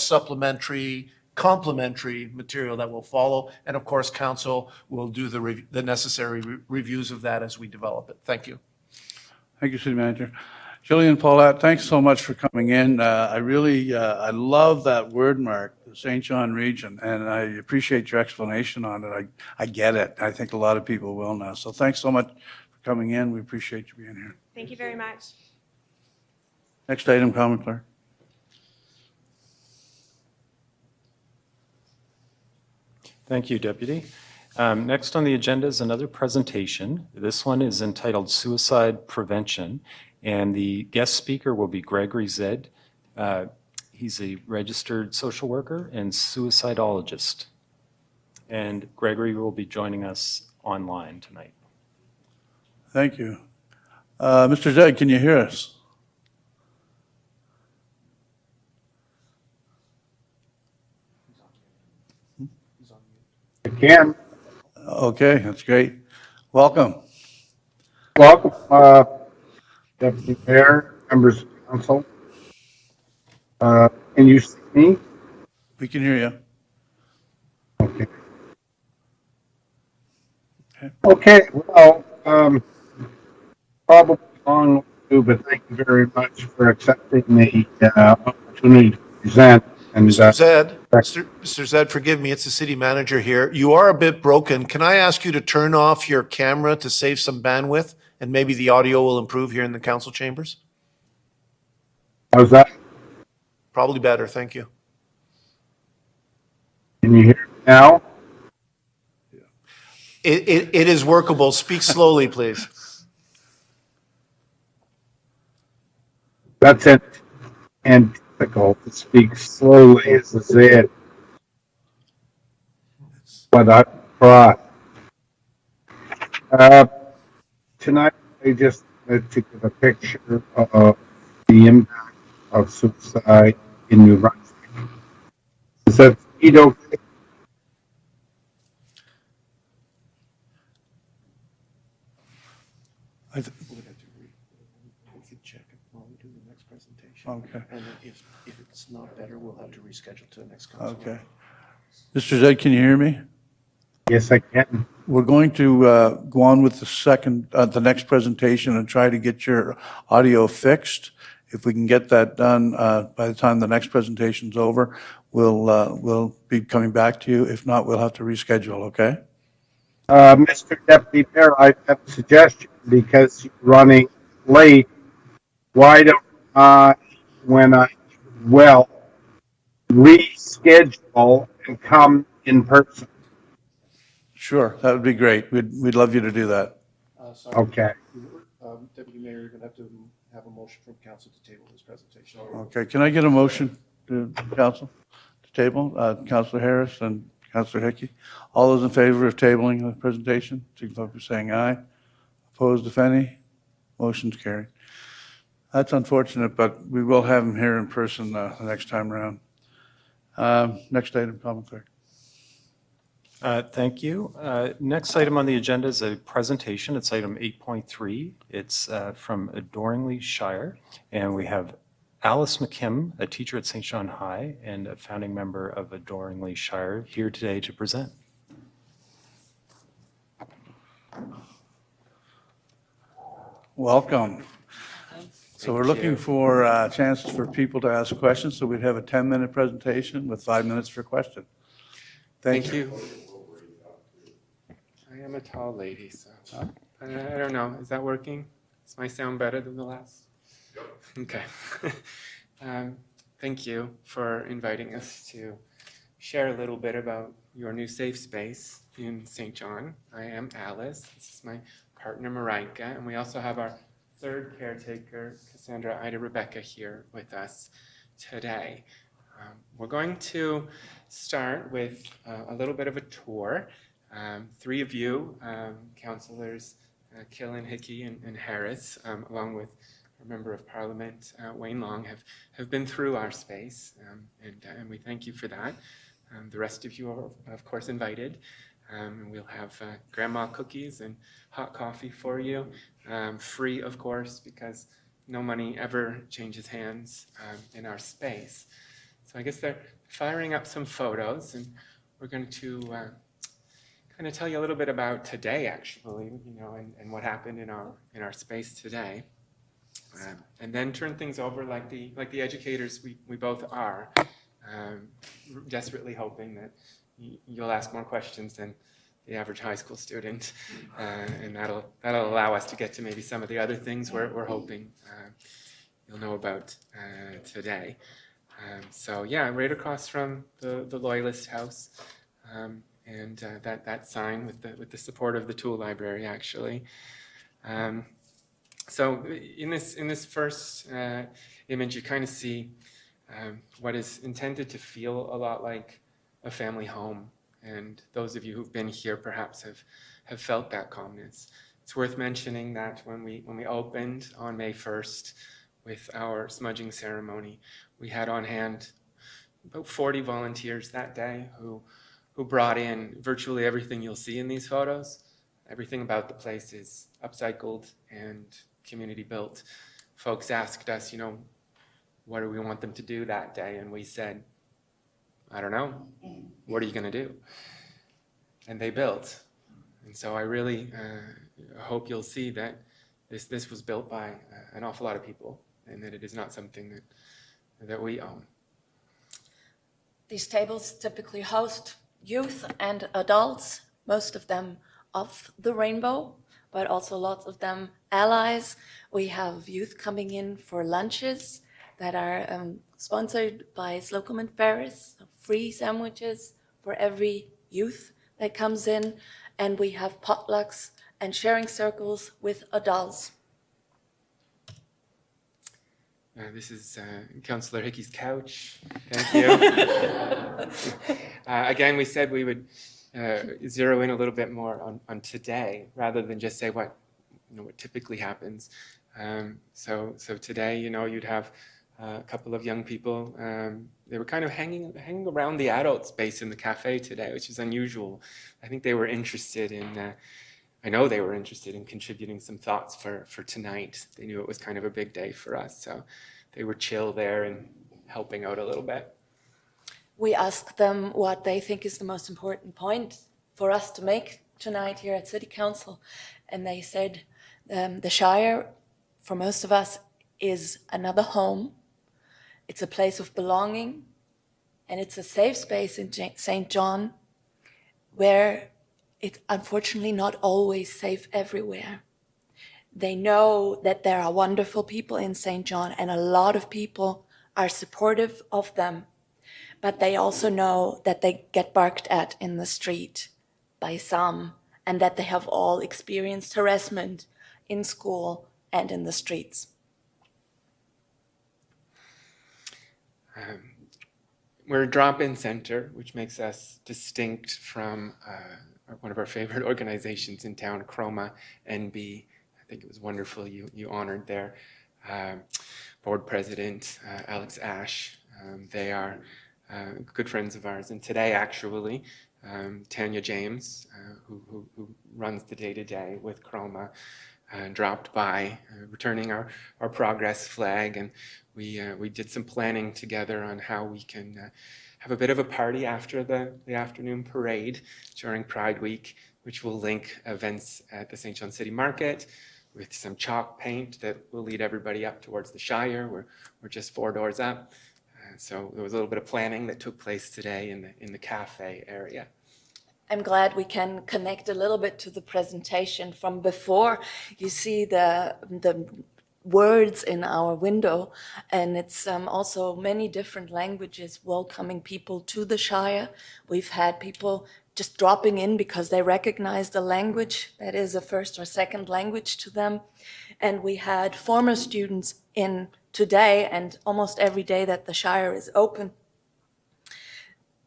complementary material that will follow. And of course, council will do the necessary reviews of that as we develop it. Thank you. Thank you, City Manager. Jillian Paulette, thanks so much for coming in. I love that word mark, the St. John region, and I appreciate your explanation on it. I get it. I think a lot of people will now. So thanks so much for coming in. We appreciate you being here. Thank you very much. Next item, Common Clerk. Thank you, Deputy. Next on the agenda is another presentation. This one is entitled Suicide Prevention, and the guest speaker will be Gregory Zed. He's a registered social worker and suicidologist. And Gregory will be joining us online tonight. Thank you. Mr. Zed, can you hear us? I can. Okay, that's great. Welcome. Welcome, Deputy Mayor, members of council. Can you see me? We can hear you. Okay. Okay, well, probably long overdue, but thank you very much for accepting the opportunity to present. And Mr. Zed, forgive me, it's the city manager here. You are a bit broken. Can I ask you to turn off your camera to save some bandwidth and maybe the audio will improve here in the council chambers? How's that? Probably better, thank you. Can you hear me now? It is workable. Speak slowly, please. That's it. Antithetical to speak slowly is it. But I try. Tonight, I just wanted to give a picture of the impact of suicide in New Brunswick. Is that speed okay? I th- We could check it while we do the next presentation. Okay. And if it's not better, we'll have to reschedule to the next council. Okay. Mr. Zed, can you hear me? Yes, I can. We're going to go on with the next presentation and try to get your audio fixed. If we can get that done by the time the next presentation's over, we'll be coming back to you. If not, we'll have to reschedule, okay? Mr. Deputy Mayor, I have a suggestion because you're running late. Why don't I, when I reschedule and come in person? Sure, that would be great. We'd love you to do that. Okay. Deputy Mayor, you're going to have a motion from council to table this presentation. Okay, can I get a motion to council, to table? Councilor Harris and Councilor Hickey. All those in favor of tabling the presentation, signify by saying aye. Opposed, if any? Motion's carried. That's unfortunate, but we will have him here in person the next time around. Next item, Common Clerk. Thank you. Next item on the agenda is a presentation. It's item 8.3. It's from Adoringly Shire, and we have Alice McKim, a teacher at St. John High and a founding member of Adoringly Shire, here today to present. Welcome. So we're looking for chances for people to ask questions, so we'd have a 10-minute presentation with 5 minutes for question. Thank you. I am a tall lady, so I don't know. Is that working? Does my sound better than the last? Okay. Thank you for inviting us to share a little bit about your new safe space in St. John. I am Alice. This is my partner, Marika, and we also have our third caretaker, Cassandra Ida Rebecca, here with us today. We're going to start with a little bit of a tour. Three of you, councillors Killen, Hickey, and Harris, along with our Member of Parliament, Wayne Long, have been through our space, and we thank you for that. The rest of you are, of course, invited. We'll have grandma cookies and hot coffee for you, free, of course, because no money ever changes hands in our space. So I guess they're firing up some photos, and we're going to kind of tell you a little bit about today, actually, and what happened in our space today, and then turn things over like the educators we both are, desperately hoping that you'll ask more questions than the average high school student, and that'll allow us to get to maybe some of the other things we're hoping you'll know about today. So yeah, right across from the Loyalist House, and that sign with the support of the Tool Library, actually. So in this first image, you kind of see what is intended to feel a lot like a family home. And those of you who've been here perhaps have felt that calmness. It's worth mentioning that when we opened on May 1st with our smudging ceremony, we had on hand about 40 volunteers that day who brought in virtually everything you'll see in these photos. Everything about the place is upcycled and community built. Folks asked us, what do we want them to do that day? And we said, I don't know. What are you going to do? And they built. And so I really hope you'll see that this was built by an awful lot of people, and that it is not something that we own. These tables typically host youth and adults, most of them of the rainbow, but also lots of them allies. We have youth coming in for lunches that are sponsored by Slocum and Ferris, free sandwiches for every youth that comes in, and we have potlucks and sharing circles with adults. This is Councillor Hickey's couch. Thank you. Again, we said we would zero in a little bit more on today, rather than just say what typically happens. So today, you'd have a couple of young people. They were kind of hanging around the adult space in the cafe today, which is unusual. I think they were interested in. I know they were interested in contributing some thoughts for tonight. They knew it was kind of a big day for us, so they were chill there and helping out a little bit. We asked them what they think is the most important point for us to make tonight here at City Council, and they said the Shire, for most of us, is another home. It's a place of belonging, and it's a safe space in St. John, where it's unfortunately not always safe everywhere. They know that there are wonderful people in St. John, and a lot of people are supportive of them. But they also know that they get barked at in the street by some, and that they have all experienced harassment in school and in the streets. We're a drop-in center, which makes us distinct from one of our favorite organizations in town, Chroma NB. I think it was wonderful you honored their board president, Alex Ash. They are good friends of ours. And today, actually, Tanya James, who runs the day-to-day with Chroma, dropped by, returning our progress flag, and we did some planning together on how we can have a bit of a party after the afternoon parade during Pride Week, which will link events at the St. John City Market with some chalk paint that will lead everybody up towards the Shire. We're just 4 doors up. So there was a little bit of planning that took place today in the cafe area. I'm glad we can connect a little bit to the presentation from before. You see the words in our window, and it's also many different languages welcoming people to the Shire. We've had people just dropping in because they recognize the language that is a first or second language to them. And we had former students in today and almost every day that the Shire is open,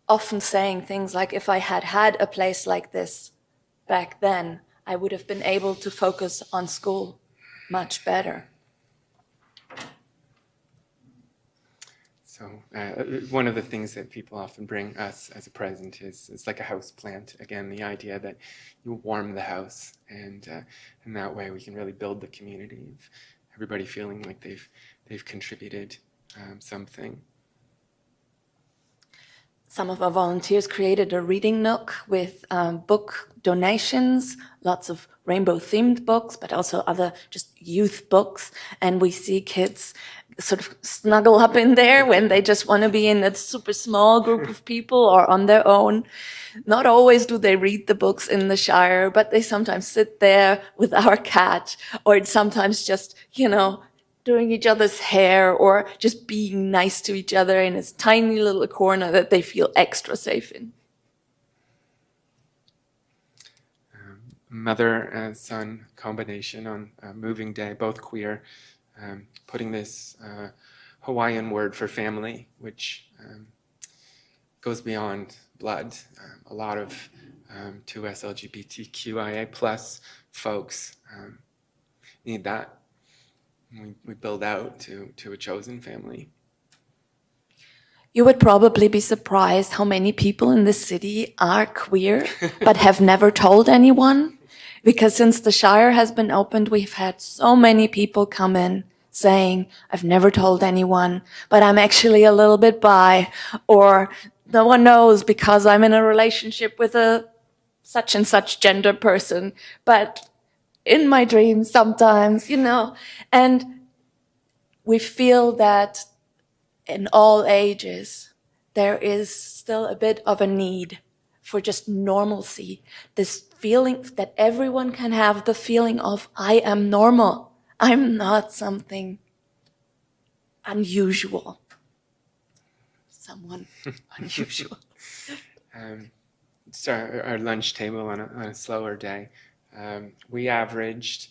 often saying things like, if I had had a place like this back then, I would have been able to focus on school much better. So one of the things that people often bring us as a present is like a house plant. Again, the idea that you warm the house, and in that way we can really build the community of everybody feeling like they've contributed something. Some of our volunteers created a reading nook with book donations, lots of rainbow-themed books, but also other just youth books. And we see kids sort of snuggle up in there when they just want to be in a super small group of people or on their own. Not always do they read the books in the Shire, but they sometimes sit there with our cat, or it's sometimes just, doing each other's hair or just being nice to each other in this tiny little corner that they feel extra safe in. Mother-son combination on moving day, both queer, putting this Hawaiian word for family, which goes beyond blood. A lot of 2S LGBTQIA plus folks need that. We build out to a chosen family. You would probably be surprised how many people in this city are queer, but have never told anyone. Because since the Shire has been opened, we've had so many people come in saying, I've never told anyone, but I'm actually a little bit bi, or no one knows because I'm in a relationship with a such and such gender person, but in my dreams sometimes, and we feel that in all ages, there is still a bit of a need for just normalcy, this feeling that everyone can have the feeling of, I am normal. I'm not something unusual. Someone unusual. So our lunch table on a slower day, we averaged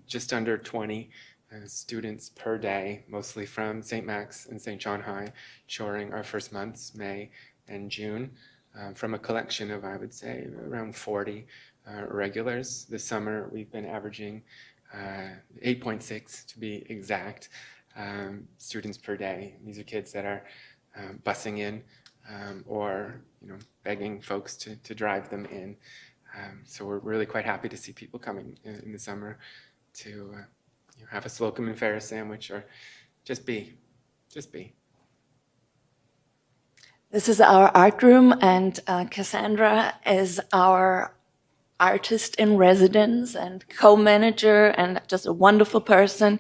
just under 20 students per day, mostly from St. Max and St. John High, during our first months, May and June, from a collection of, I would say, around 40 regulars. This summer, we've been averaging 8.6 to be exact students per day. These are kids that are busing in or begging folks to drive them in. So we're really quite happy to see people coming in the summer to have a Slocum and Ferris sandwich or just be. This is our art room, and Cassandra is our artist in residence and co-manager and just a wonderful person.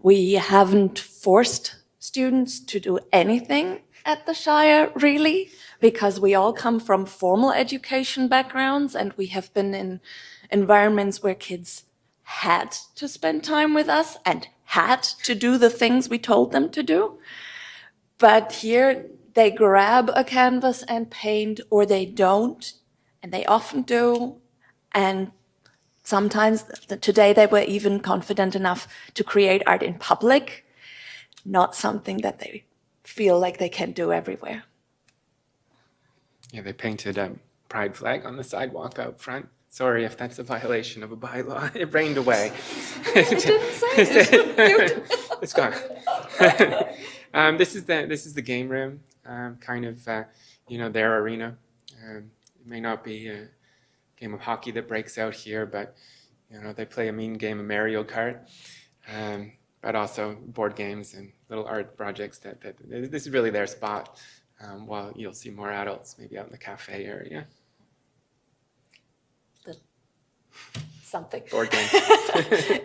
We haven't forced students to do anything at the Shire, really, because we all come from formal education backgrounds and we have been in environments where kids had to spend time with us and had to do the things we told them to do. But here they grab a canvas and paint, or they don't, and they often do. And sometimes, today they were even confident enough to create art in public, not something that they feel like they can do everywhere. Yeah, they painted a pride flag on the sidewalk out front. Sorry if that's a violation of a bylaw. It rained away. I didn't say it. It's gone. This is the game room, kind of their arena. It may not be a game of hockey that breaks out here, but they play a mean game of Mario Kart. But also board games and little art projects that this is really their spot. While you'll see more adults maybe out in the cafe area. Something. Board game.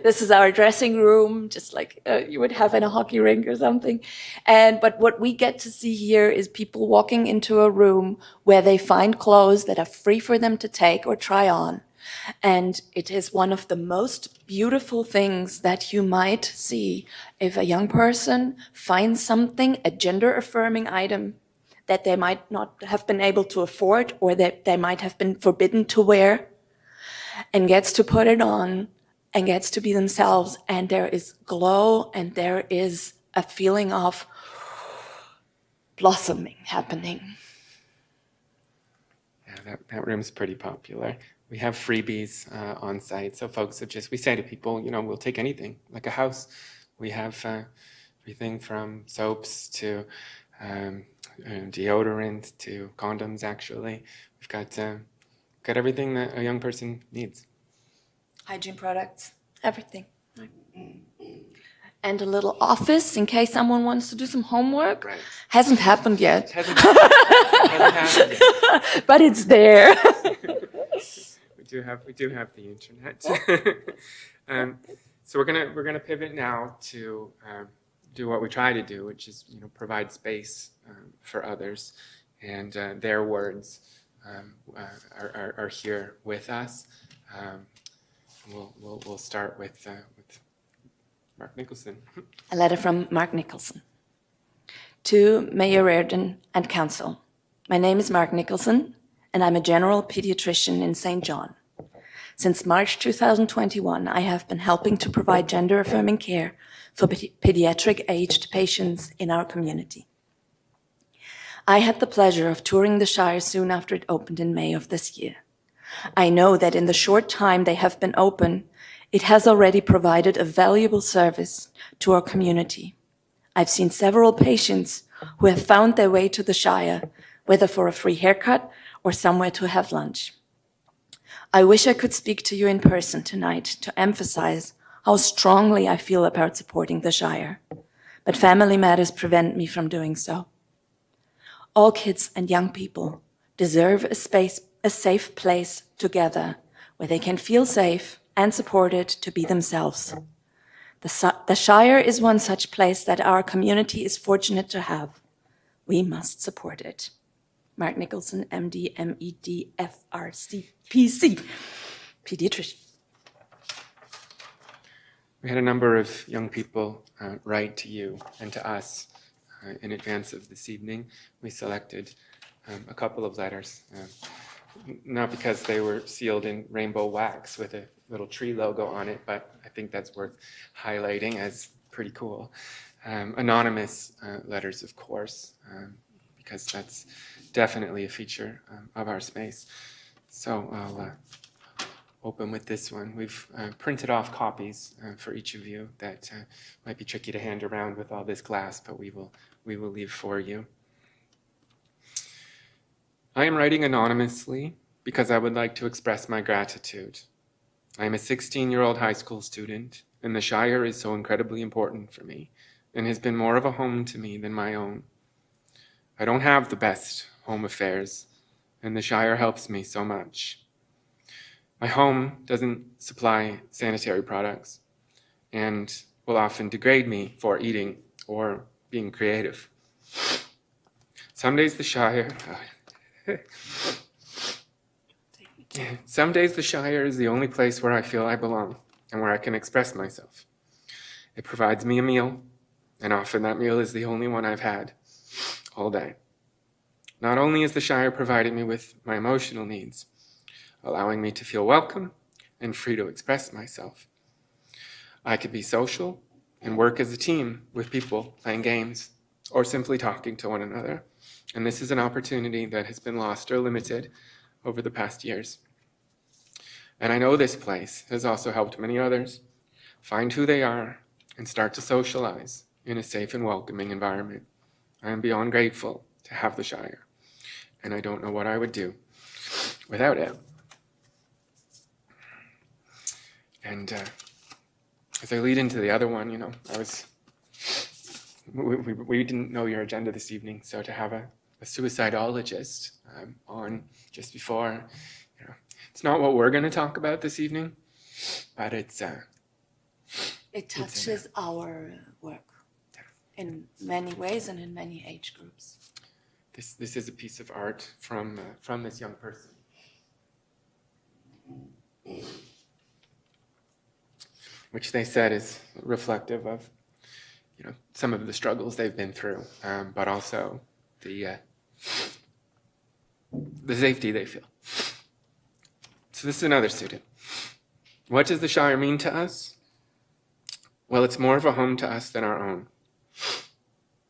This is our dressing room, just like you would have in a hockey rink or something. But what we get to see here is people walking into a room where they find clothes that are free for them to take or try on. And it is one of the most beautiful things that you might see if a young person finds something, a gender-affirming item that they might not have been able to afford or that they might have been forbidden to wear, and gets to put it on and gets to be themselves. And there is glow and there is a feeling of blossoming happening. Yeah, that room's pretty popular. We have freebies on site, so folks we say to people, we'll take anything, like a house. We have everything from soaps to deodorant to condoms, actually. We've got everything that a young person needs. Hygiene products, everything. And a little office in case someone wants to do some homework. Right. Hasn't happened yet. Hasn't happened yet. But it's there. We do have the internet. So we're gonna pivot now to do what we try to do, which is provide space for others, and their words are here with us. We'll start with Mark Nicholson. A letter from Mark Nicholson. To Mayor Reardon and Council. My name is Mark Nicholson, and I'm a general pediatrician in St. John. Since March 2021, I have been helping to provide gender-affirming care for pediatric-aged patients in our community. I had the pleasure of touring the Shire soon after it opened in May of this year. I know that in the short time they have been open, it has already provided a valuable service to our community. I've seen several patients who have found their way to the Shire, whether for a free haircut or somewhere to have lunch. I wish I could speak to you in person tonight to emphasize how strongly I feel about supporting the Shire, but family matters prevent me from doing so. All kids and young people deserve a safe place to gather where they can feel safe and supported to be themselves. The Shire is one such place that our community is fortunate to have. We must support it. Mark Nicholson, MD, MED, FRC, PC, pediatrician. We had a number of young people write to you and to us in advance of this evening. We selected a couple of letters, not because they were sealed in rainbow wax with a little tree logo on it, but I think that's worth highlighting as pretty cool. Anonymous letters, of course, because that's definitely a feature of our space. So I'll open with this one. We've printed off copies for each of you that might be tricky to hand around with all this glass, but we will leave for you. I am writing anonymously because I would like to express my gratitude. I am a 16-year-old high school student, and the Shire is so incredibly important for me and has been more of a home to me than my own. I don't have the best home affairs, and the Shire helps me so much. My home doesn't supply sanitary products and will often degrade me for eating or being creative. Some days the Shire is the only place where I feel I belong and where I can express myself. It provides me a meal, and often that meal is the only one I've had all day. Not only is the Shire providing me with my emotional needs, allowing me to feel welcome and free to express myself, I could be social and work as a team with people playing games or simply talking to one another. And this is an opportunity that has been lost or limited over the past years. And I know this place has also helped many others find who they are and start to socialize in a safe and welcoming environment. I am beyond grateful to have the Shire, and I don't know what I would do without it. And as I lead into the other one, we didn't know your agenda this evening, so to have a suicidologist on just before, it's not what we're going to talk about this evening, but it touches our work in many ways and in many age groups. This is a piece of art from this young person. Which they said is reflective of, some of the struggles they've been through, but also the safety they feel. So this is another student. What does the Shire mean to us? Well, it's more of a home to us than our own.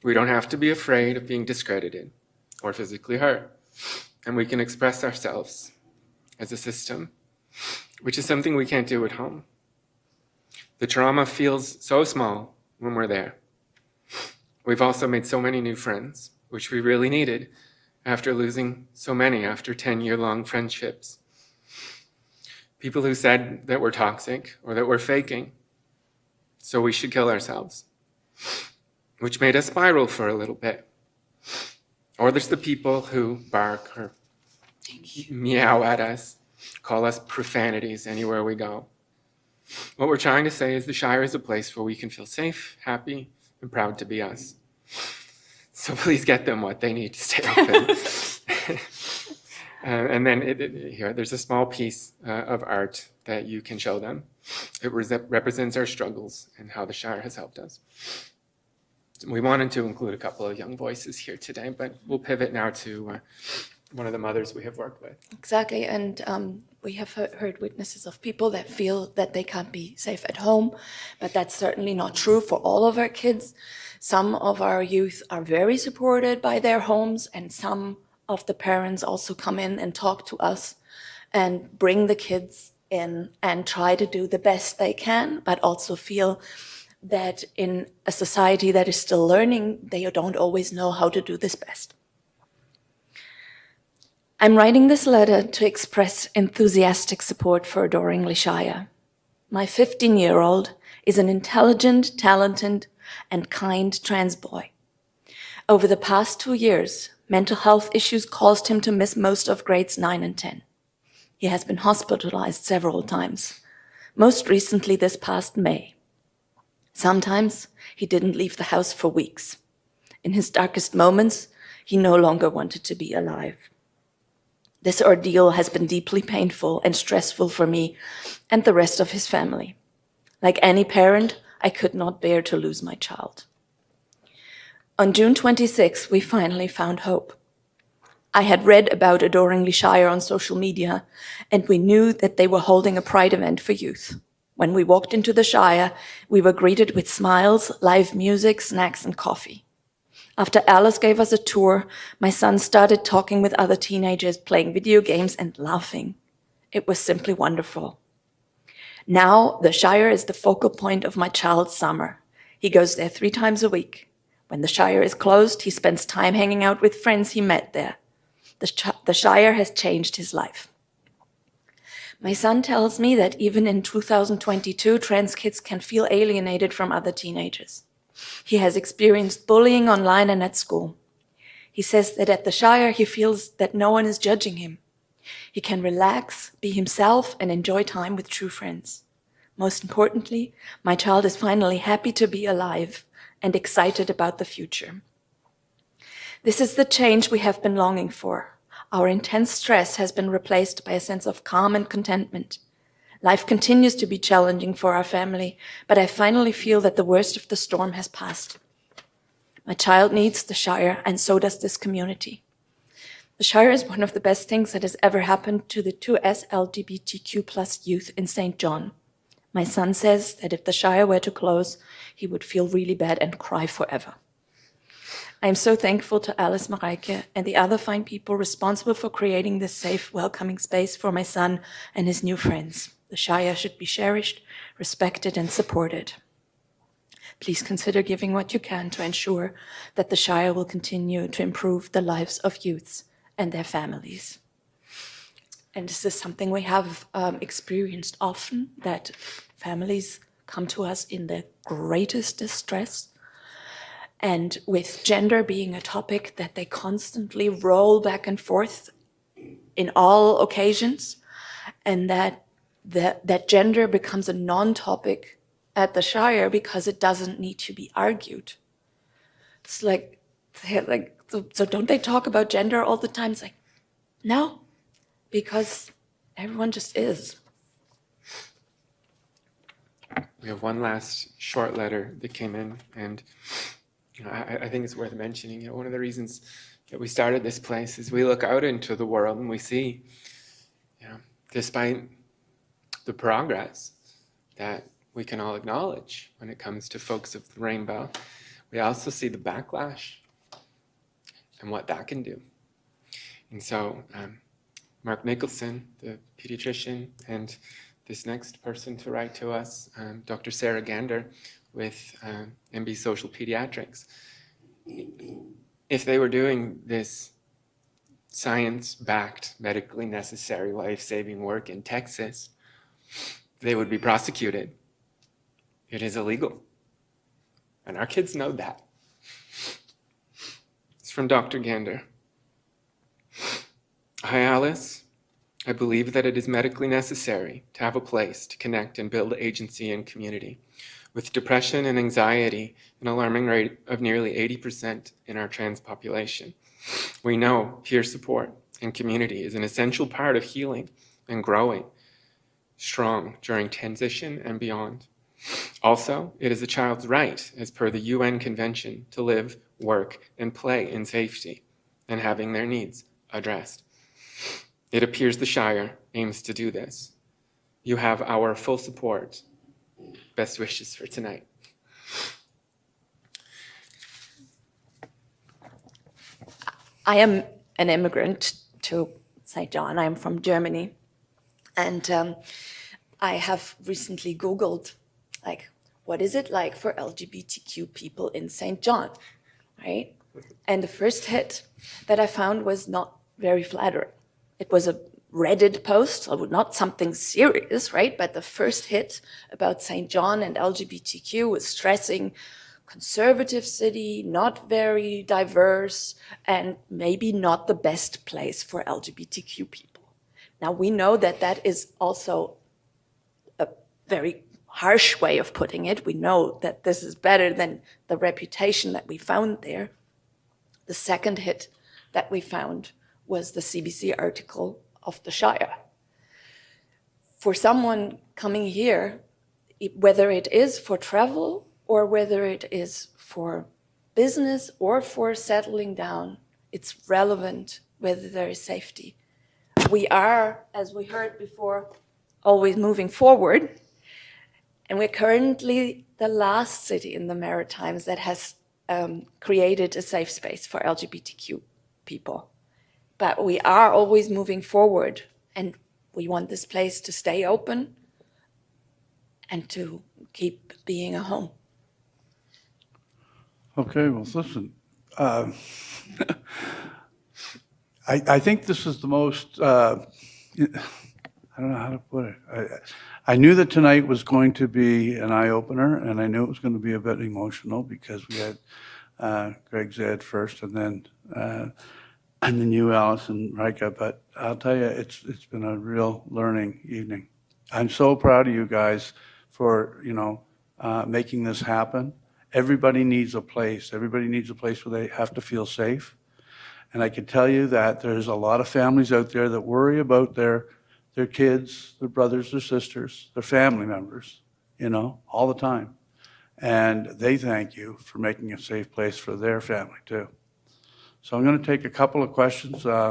We don't have to be afraid of being discredited or physically hurt, and we can express ourselves as a system, which is something we can't do at home. The trauma feels so small when we're there. We've also made so many new friends, which we really needed after losing so many after 10-year-long friendships. People who said that we're toxic or that we're faking, so we should kill ourselves, which made us spiral for a little bit. Or there's the people who bark or meow at us, call us profanities anywhere we go. What we're trying to say is the Shire is a place where we can feel safe, happy, and proud to be us. So please get them what they need to stay open. And then here, there's a small piece of art that you can show them. It represents our struggles and how the Shire has helped us. We wanted to include a couple of young voices here today, but we'll pivot now to one of the mothers we have worked with. Exactly, and we have heard witnesses of people that feel that they can't be safe at home, but that's certainly not true for all of our kids. Some of our youth are very supported by their homes, and some of the parents also come in and talk to us and bring the kids in and try to do the best they can, but also feel that in a society that is still learning, they don't always know how to do this best. I'm writing this letter to express enthusiastic support for Adoringly Shire. My 15-year-old is an intelligent, talented, and kind trans boy. Over the past 2 years, mental health issues caused him to miss most of grades 9 and 10. He has been hospitalized several times, most recently this past May. Sometimes he didn't leave the house for weeks. In his darkest moments, He no longer wanted to be alive. This ordeal has been deeply painful and stressful for me and the rest of his family. Like any parent, I could not bear to lose my child. On June 26, we finally found hope. I had read about Adoringly Shire on social media, and we knew that they were holding a Pride event for youth. When we walked into the Shire, we were greeted with smiles, live music, snacks, and coffee. After Alice gave us a tour, my son started talking with other teenagers, playing video games and laughing. It was simply wonderful. Now, the Shire is the focal point of my child's summer. He goes there 3 times a week. When the Shire is closed, he spends time hanging out with friends he met there. The Shire has changed his life. My son tells me that even in 2022, trans kids can feel alienated from other teenagers. He has experienced bullying online and at school. He says that at the Shire, he feels that no one is judging him. He can relax, be himself, and enjoy time with true friends. Most importantly, my child is finally happy to be alive and excited about the future. This is the change we have been longing for. Our intense stress has been replaced by a sense of calm and contentment. Life continues to be challenging for our family, but I finally feel that the worst of the storm has passed. My child needs the Shire, and so does this community. The Shire is one of the best things that has ever happened to the 2S LGBTQ+ youth in St. John. My son says that if the Shire were to close, he would feel really bad and cry forever. I am so thankful to Alice Mareike and the other fine people responsible for creating this safe, welcoming space for my son and his new friends. The Shire should be cherished, respected, and supported. Please consider giving what you can to ensure that the Shire will continue to improve the lives of youths and their families. And this is something we have experienced often, that families come to us in the greatest distress. And with gender being a topic that they constantly roll back and forth in all occasions, and that gender becomes a non-topic at the Shire because it doesn't need to be argued. It's like so don't they talk about gender all the time? It's like, no, because everyone just is. We have one last short letter that came in, and I think it's worth mentioning. One of the reasons that we started this place is we look out into the world and we see, despite the progress that we can all acknowledge when it comes to folks of the rainbow, we also see the backlash and what that can do. And so Mark Nicholson, the pediatrician, and this next person to write to us, Dr. Sarah Gander with MB Social Pediatrics, if they were doing this science-backed, medically necessary, life-saving work in Texas, they would be prosecuted. It is illegal. And our kids know that. It's from Dr. Gander. Hi, Alice. I believe that it is medically necessary to have a place to connect and build agency and community. With depression and anxiety, an alarming rate of nearly 80% in our trans population, we know peer support and community is an essential part of healing and growing strong during transition and beyond. Also, it is a child's right, as per the UN Convention, to live, work, and play in safety and having their needs addressed. It appears the Shire aims to do this. You have our full support. Best wishes for tonight. I am an immigrant to St. John. I am from Germany. And I have recently Googled, what is it like for LGBTQ people in St. John, right? And the first hit that I found was not very flattering. It was a Reddit post, so not something serious, right? But the first hit about St. John and LGBTQ was stressing conservative city, not very diverse, and maybe not the best place for LGBTQ people. Now, we know that that is also a very harsh way of putting it. We know that this is better than the reputation that we found there. The second hit that we found was the CBC article of the Shire. For someone coming here, whether it is for travel or whether it is for business or for settling down, it's relevant whether there is safety. We are, as we heard before, always moving forward, and we're currently the last city in the Maritimes that has created a safe space for LGBTQ people. But we are always moving forward, and we want this place to stay open and to keep being a home. Okay, well, listen, I think this is the most, I don't know how to put it. I knew that tonight was going to be an eye-opener, and I knew it was going to be a bit emotional because we had Greg Zed first, and then you, Alice and Rika. But I'll tell you, it's been a real learning evening. I'm so proud of you guys for making this happen. Everybody needs a place. Everybody needs a place where they have to feel safe. And I can tell you that there's a lot of families out there that worry about their kids, their brothers, their sisters, their family members, all the time. And they thank you for making a safe place for their family too. So I'm going to take a couple of questions. We're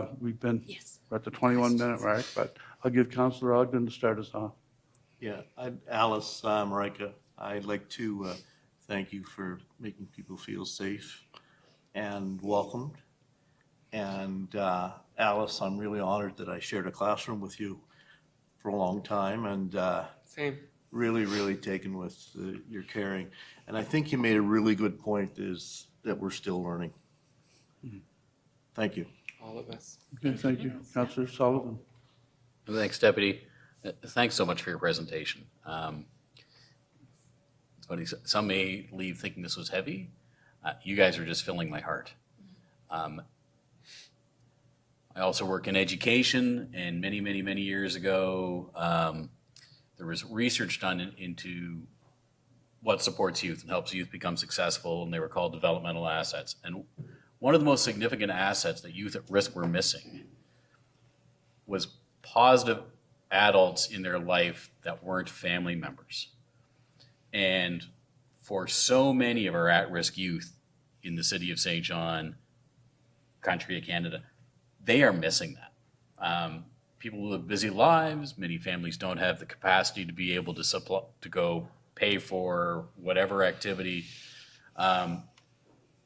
at the 21-minute mark, but I'll give Councillor Ogden to start us off. Yeah, Alice, Marika, I'd like to thank you for making people feel safe and welcomed. And Alice, I'm really honored that I shared a classroom with you for a long time, and Same. really, really taken with your caring. And I think you made a really good point, is that we're still learning. Thank you. All of us. Okay, thank you. Councillor Sullivan. Thanks, Deputy. Thanks so much for your presentation. It's funny, some may leave thinking this was heavy. You guys are just filling my heart. I also work in education, and many, many, many years ago, there was research done into what supports youth and helps youth become successful, and they were called developmental assets. And one of the most significant assets that youth at risk were missing was positive adults in their life that weren't family members. And for so many of our at-risk youth in the city of St. John, country of Canada, they are missing that. People live busy lives. Many families don't have the capacity to be able to go pay for whatever activity.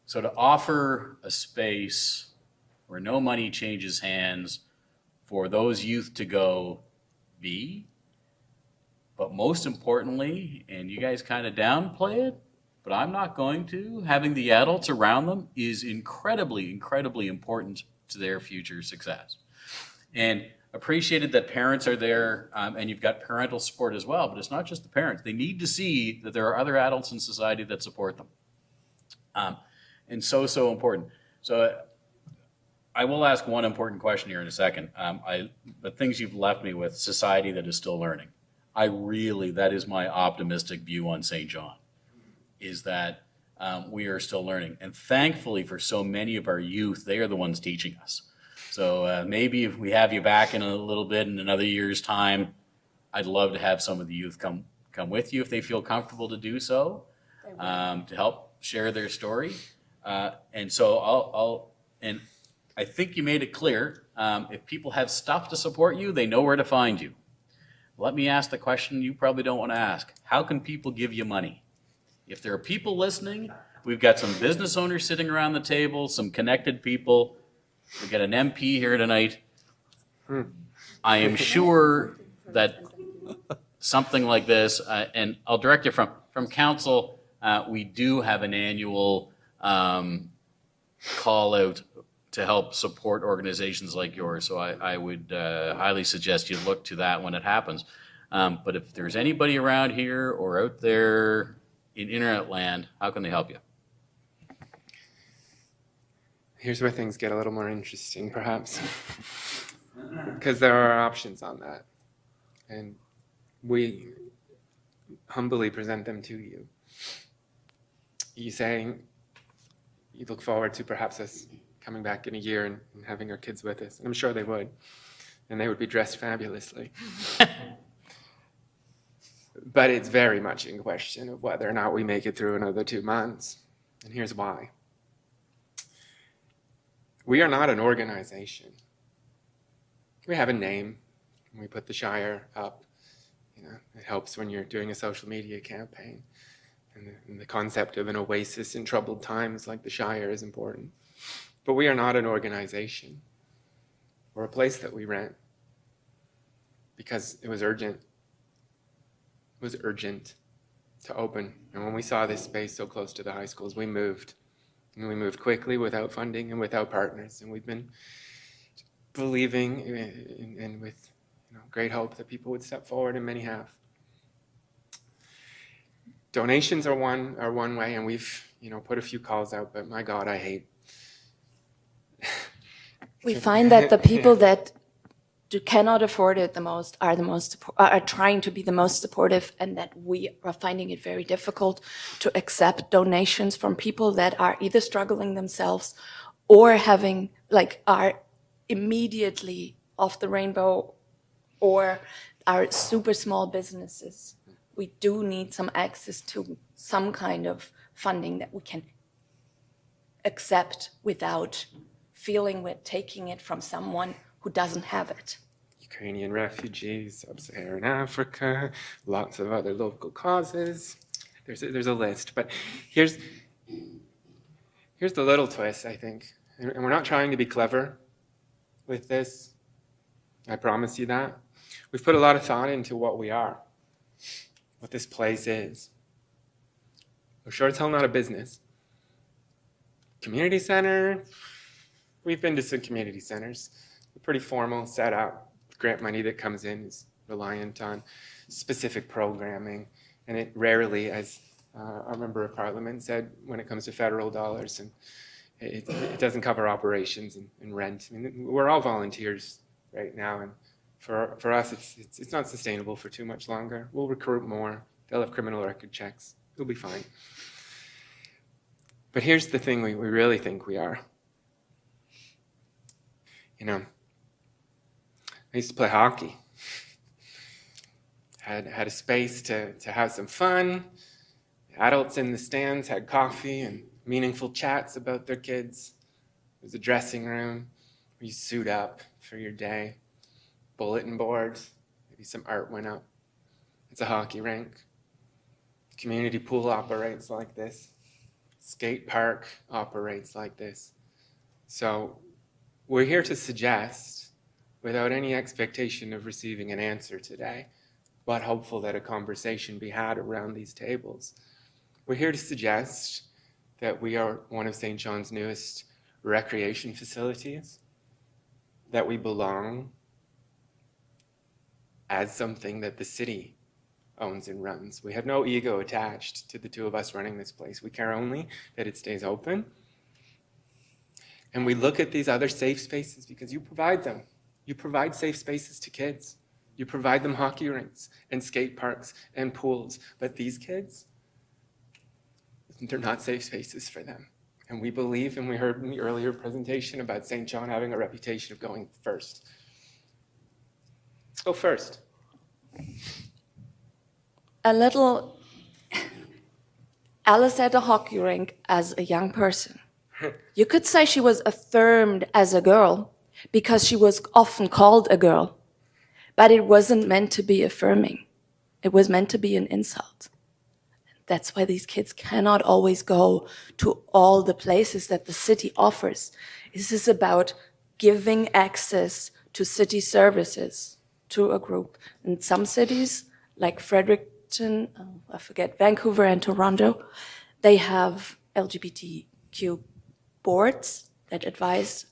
So to offer a space where no money changes hands for those youth to go be, but most importantly, and you guys kind of downplay it, but I'm not going to, having the adults around them is incredibly, incredibly important to their future success. And appreciated that parents are there, and you've got parental support as well, but it's not just the parents. They need to see that there are other adults in society that support them. And so important. So I will ask one important question here in a second. The things you've left me with, society that is still learning. That is my optimistic view on St. John, is that we are still learning. And thankfully for so many of our youth, they are the ones teaching us. So maybe if we have you back in a little bit, in another year's time, I'd love to have some of the youth come with you if they feel comfortable to do so, to help share their story. And so and I think you made it clear, if people have stuff to support you, they know where to find you. Let me ask the question you probably don't want to ask. How can people give you money? If there are people listening, we've got some business owners sitting around the table, some connected people. We've got an MP here tonight. I am sure that something like this, and I'll direct you from council, we do have an annual call out to help support organizations like yours. So I would highly suggest you look to that when it happens. But if there's anybody around here or out there in internet land, how can they help you? Here's where things get a little more interesting, perhaps, because there are options on that, and we humbly present them to you. You saying you look forward to perhaps us coming back in a year and having our kids with us. And I'm sure they would. And they would be dressed fabulously. But it's very much in question of whether or not we make it through another 2 months. And here's why. We are not an organization. We have a name. We put the Shire up. You know, it helps when you're doing a social media campaign. And the concept of an oasis in troubled times like the Shire is important. But we are not an organization. We're a place that we rent because it was urgent. It was urgent to open. And when we saw this space so close to the high schools, we moved. And we moved quickly without funding and without partners. And we've been believing and with great hope that people would step forward, and many have. Donations are one way, and we've put a few calls out, but my God, I hate. We find that the people that cannot afford it the most are trying to be the most supportive, and that we are finding it very difficult to accept donations from people that are either struggling themselves or are immediately off the rainbow or are super small businesses. We do need some access to some kind of funding that we can accept without feeling we're taking it from someone who doesn't have it. Ukrainian refugees, Sub-Saharan Africa, lots of other local causes. There's a list, but here's the little twist, I think. And we're not trying to be clever with this. I promise you that. We've put a lot of thought into what we are, what this place is. We're sure as hell not a business. Community center, we've been to some community centers. We're pretty formal, set up. Grant money that comes in is reliant on specific programming. And it rarely, as our member of parliament said, when it comes to federal dollars, and it doesn't cover operations and rent. I mean, we're all volunteers right now, and for us, it's not sustainable for too much longer. We'll recruit more. They'll have criminal record checks. We'll be fine. But here's the thing we really think we are. I used to play hockey. Had a space to have some fun. Adults in the stands had coffee and meaningful chats about their kids. There was a dressing room where you suit up for your day. Bulletin boards, maybe some art went up. It's a hockey rink. Community pool operates like this. Skate park operates like this. So we're here to suggest, without any expectation of receiving an answer today, but hopeful that a conversation be had around these tables, we're here to suggest that we are one of St. John's newest recreation facilities, that we belong as something that the city owns and runs. We have no ego attached to the two of us running this place. We care only that it stays open. And we look at these other safe spaces because you provide them. You provide safe spaces to kids. You provide them hockey rinks and skate parks and pools. But these kids, they're not safe spaces for them. And we believe, and we heard in the earlier presentation about St. John having a reputation of going first. Go first. Alice at a hockey rink as a young person. You could say she was affirmed as a girl because she was often called a girl, but it wasn't meant to be affirming. It was meant to be an insult. That's why these kids cannot always go to all the places that the city offers. This is about giving access to city services to a group. In some cities, like Fredericton, Vancouver and Toronto, they have LGBTQ boards that advise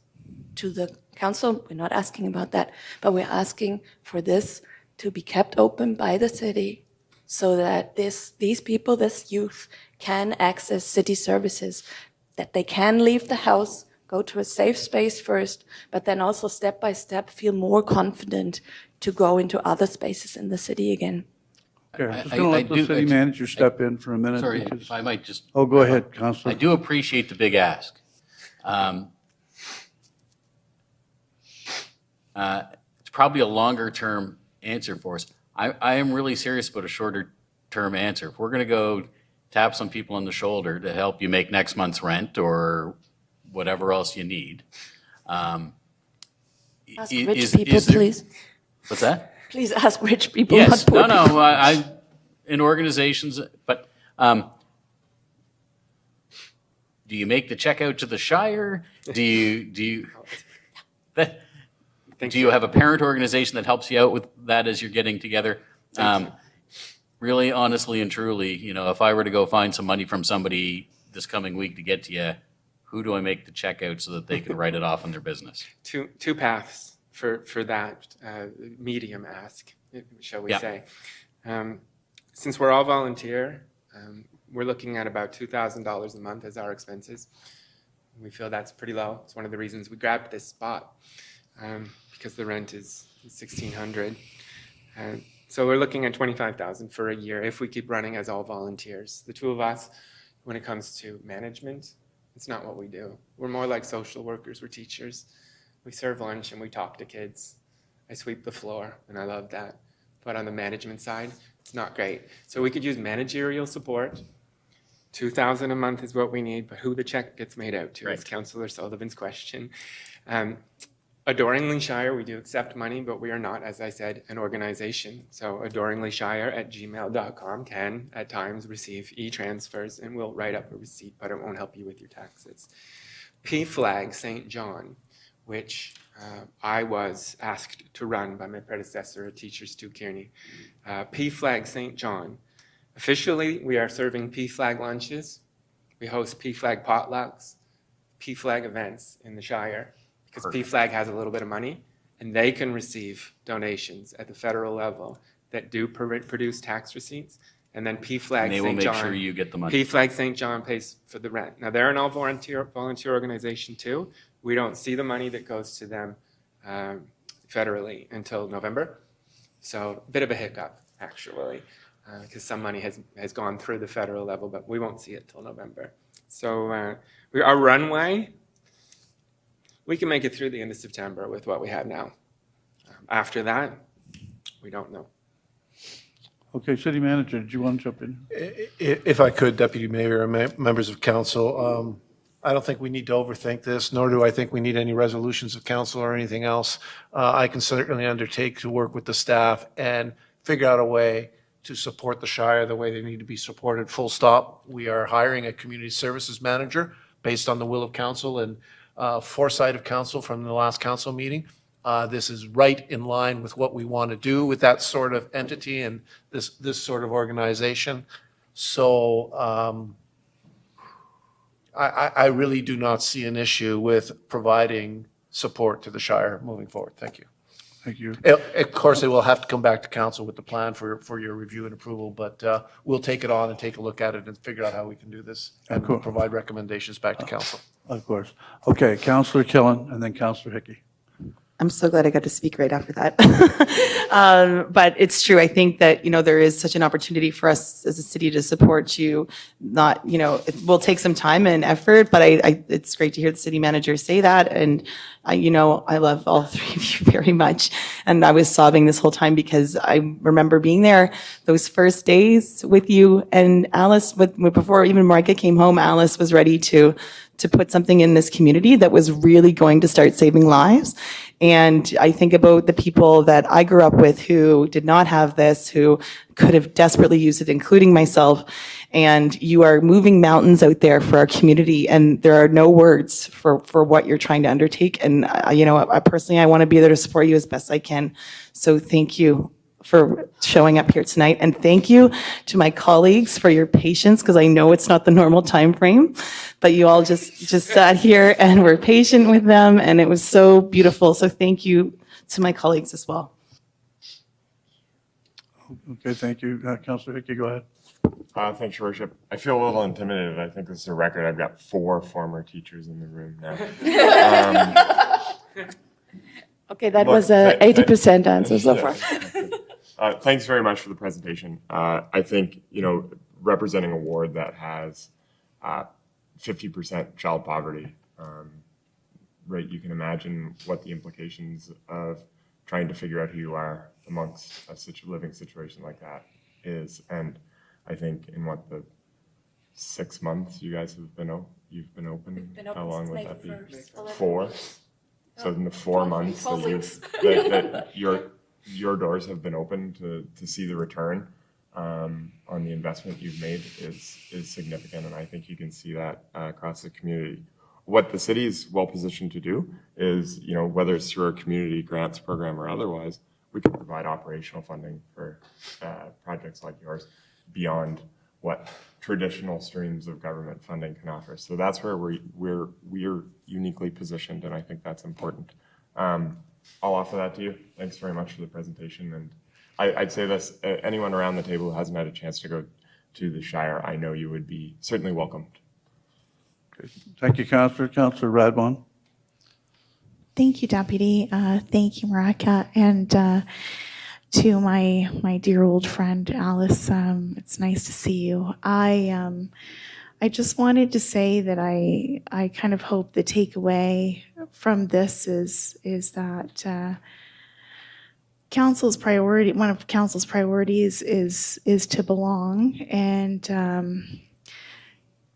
to the council. We're not asking about that, but we're asking for this to be kept open by the city so that these people, this youth, can access city services, that they can leave the house, go to a safe space first, but then also step by step feel more confident to go into other spaces in the city again. Okay, I'm just going to let the city manager step in for a minute. Sorry, because- if I might just. Oh, go ahead, Councilor. I do appreciate the big ask. it's probably a longer-term answer for us. I am really serious about a shorter-term answer. If we're going to go tap some people on the shoulder to help you make next month's rent or whatever else you need. Ask rich people, please. What's that? Please ask rich people, Yes, not poor no, people. I in organizations, but do you make the check out to the Shire? Do you have a parent organization that helps you out with that as you're getting together? Really, honestly and truly, if I were to go find some money from somebody this coming week to get to you, who do I make the check out so that they can write it off on their business? Two paths for that medium ask, shall we say. Since we're all volunteer, we're looking at about $2,000 a month as our expenses. We feel that's pretty low. It's one of the reasons we grabbed this spot, because the rent is $1,600. So we're looking at $25,000 for a year if we keep running as all volunteers. The two of us, when it comes to management, it's not what we do. We're more like social workers. We're teachers. We serve lunch and we talk to kids. I sweep the floor, and I love that. But on the management side, it's not great. So we could use managerial support. $2,000 a month is what we need, but who the check gets made out to is Councillor Sullivan's question. Adoringly Shire, we do accept money, but we are not, as I said, an organization. So adoringlyshire@gmail.com can, at times, receive e-transfers, and we'll write up a receipt, but it won't help you with your taxes. PFLAG St. John, which I was asked to run by my predecessor at Teachers to Kearney. PFLAG St. John. Officially, we are serving PFLAG lunches. We host PFLAG potlucks, PFLAG events in the Shire, because PFLAG has a little bit of money, and they can receive donations at the federal level that do produce tax receipts, and then PFLAG And they will St. make John. sure you get the money. PFLAG St. John pays for the rent. Now, they're an all-volunteer organization too. We don't see the money that goes to them federally until November. So a bit of a hiccup, actually, because some money has gone through the federal level, but we won't see it till November. So our runway, we can make it through the end of September with what we have now. After that, we don't know. Okay, City Manager, did you want to jump in? If I could, Deputy Mayor and members of council, I don't think we need to overthink this, nor do I think we need any resolutions of council or anything else. I can certainly undertake to work with the staff and figure out a way to support the Shire the way they need to be supported, full stop. We are hiring a community services manager based on the will of council and foresight of council from the last council meeting. This is right in line with what we want to do with that sort of entity and this sort of organization. So I really do not see an issue with providing support to the Shire moving forward. Thank you. Thank you. Of course, it will have to come back to council with the plan for your review and approval, but we'll take it on and take a look at it and figure out how we can do this and course. provide recommendations back to council. Of course. Okay, Councillor Killen and then Councillor Hickey. I'm so glad I got to speak right after that. But it's true. I think that, there is such an opportunity for us as a city to support you. Not, it will take some time and effort, but it's great to hear the city manager say that. And I love all three of you very much. And I was sobbing this whole time because I remember being there those first days with you and Alice, before even Marika came home, Alice was ready to put something in this community that was really going to start saving lives. And I think about the people that I grew up with who did not have this, who could have desperately used it, including myself. And you are moving mountains out there for our community, and there are no words for what you're trying to undertake. And, I personally, I want to be there to support you as best I can. So thank you for showing up here tonight. And thank you to my colleagues for your patience, because I know it's not the normal time frame, but you all just sat here and were patient with them, and it was so beautiful. So thank you to my colleagues as well. Okay, thank you. Councillor Hickey, go ahead. Thanks, Your Worship. I feel a little intimidated. I think this is a record. I've got 4 former teachers in the room now. Okay, that was a 80% answer so far. Thanks very much for the presentation. I think, representing a ward that has 50% child poverty rate right? You can imagine what the implications of trying to figure out who you are amongst a living situation like that is. And I think in what, the 6 months you guys have been you've been open, been how open long since would May that be? 1st, 11 4. weeks. So in the 4 months 12 that weeks. that your doors have been open to see the return on the investment you've made is significant, and I think you can see that across the community. What the city is well positioned to do is, you know, whether it's through our community grants program or otherwise, we can provide operational funding for projects like yours beyond what traditional streams of government funding can offer. So that's where we're uniquely positioned, and I think that's important. I'll offer that to you. Thanks very much for the presentation. And I'd say this, anyone around the table who hasn't had a chance to go to the Shire, I know you would be certainly welcomed. Thank you, Councillor. Councillor Radwan. Thank you, Deputy. Thank you, Marika. And to my dear old friend, Alice, it's nice to see you. I just wanted to say that I kind of hope the takeaway from this is that council's priority, one of council's priorities is to belong. And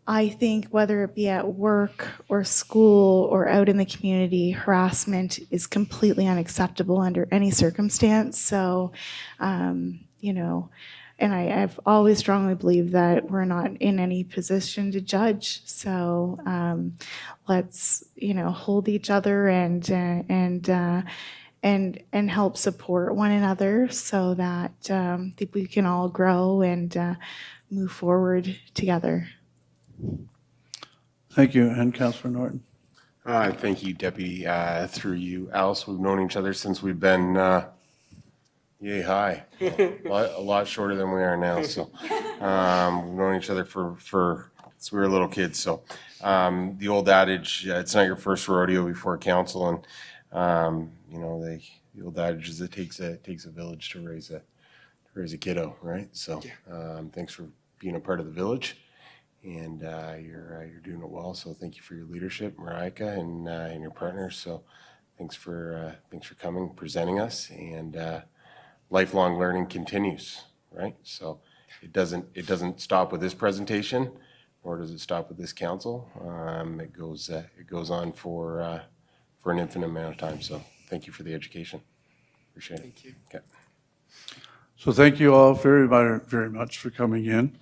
I think whether it be at work or school or out in the community, harassment is completely unacceptable under any circumstance. So, you know, and I've always strongly believed that we're not in any position to judge. So let's, you know, hold each other and help support one another so that we can all grow and move forward together. Thank you. And Councillor Norton. Thank you, Deputy. Through you, Alice, we've known each other since we've been yay high, a lot shorter than we are now. So we've known each other for since we were little kids. So the old adage, it's not your first rodeo before council, and you know the old adage is it takes a village to raise a kiddo, right? So thanks for being a part of the village. And you're doing it well. So thank you for your leadership, Marika, and your partners. So thanks for coming, presenting us, and lifelong learning continues, right? So it doesn't stop with this presentation, nor does it stop with this council. It goes on for an infinite amount of time. So thank you for the education. Appreciate it. Thank you. Okay. So thank you all very much for coming in.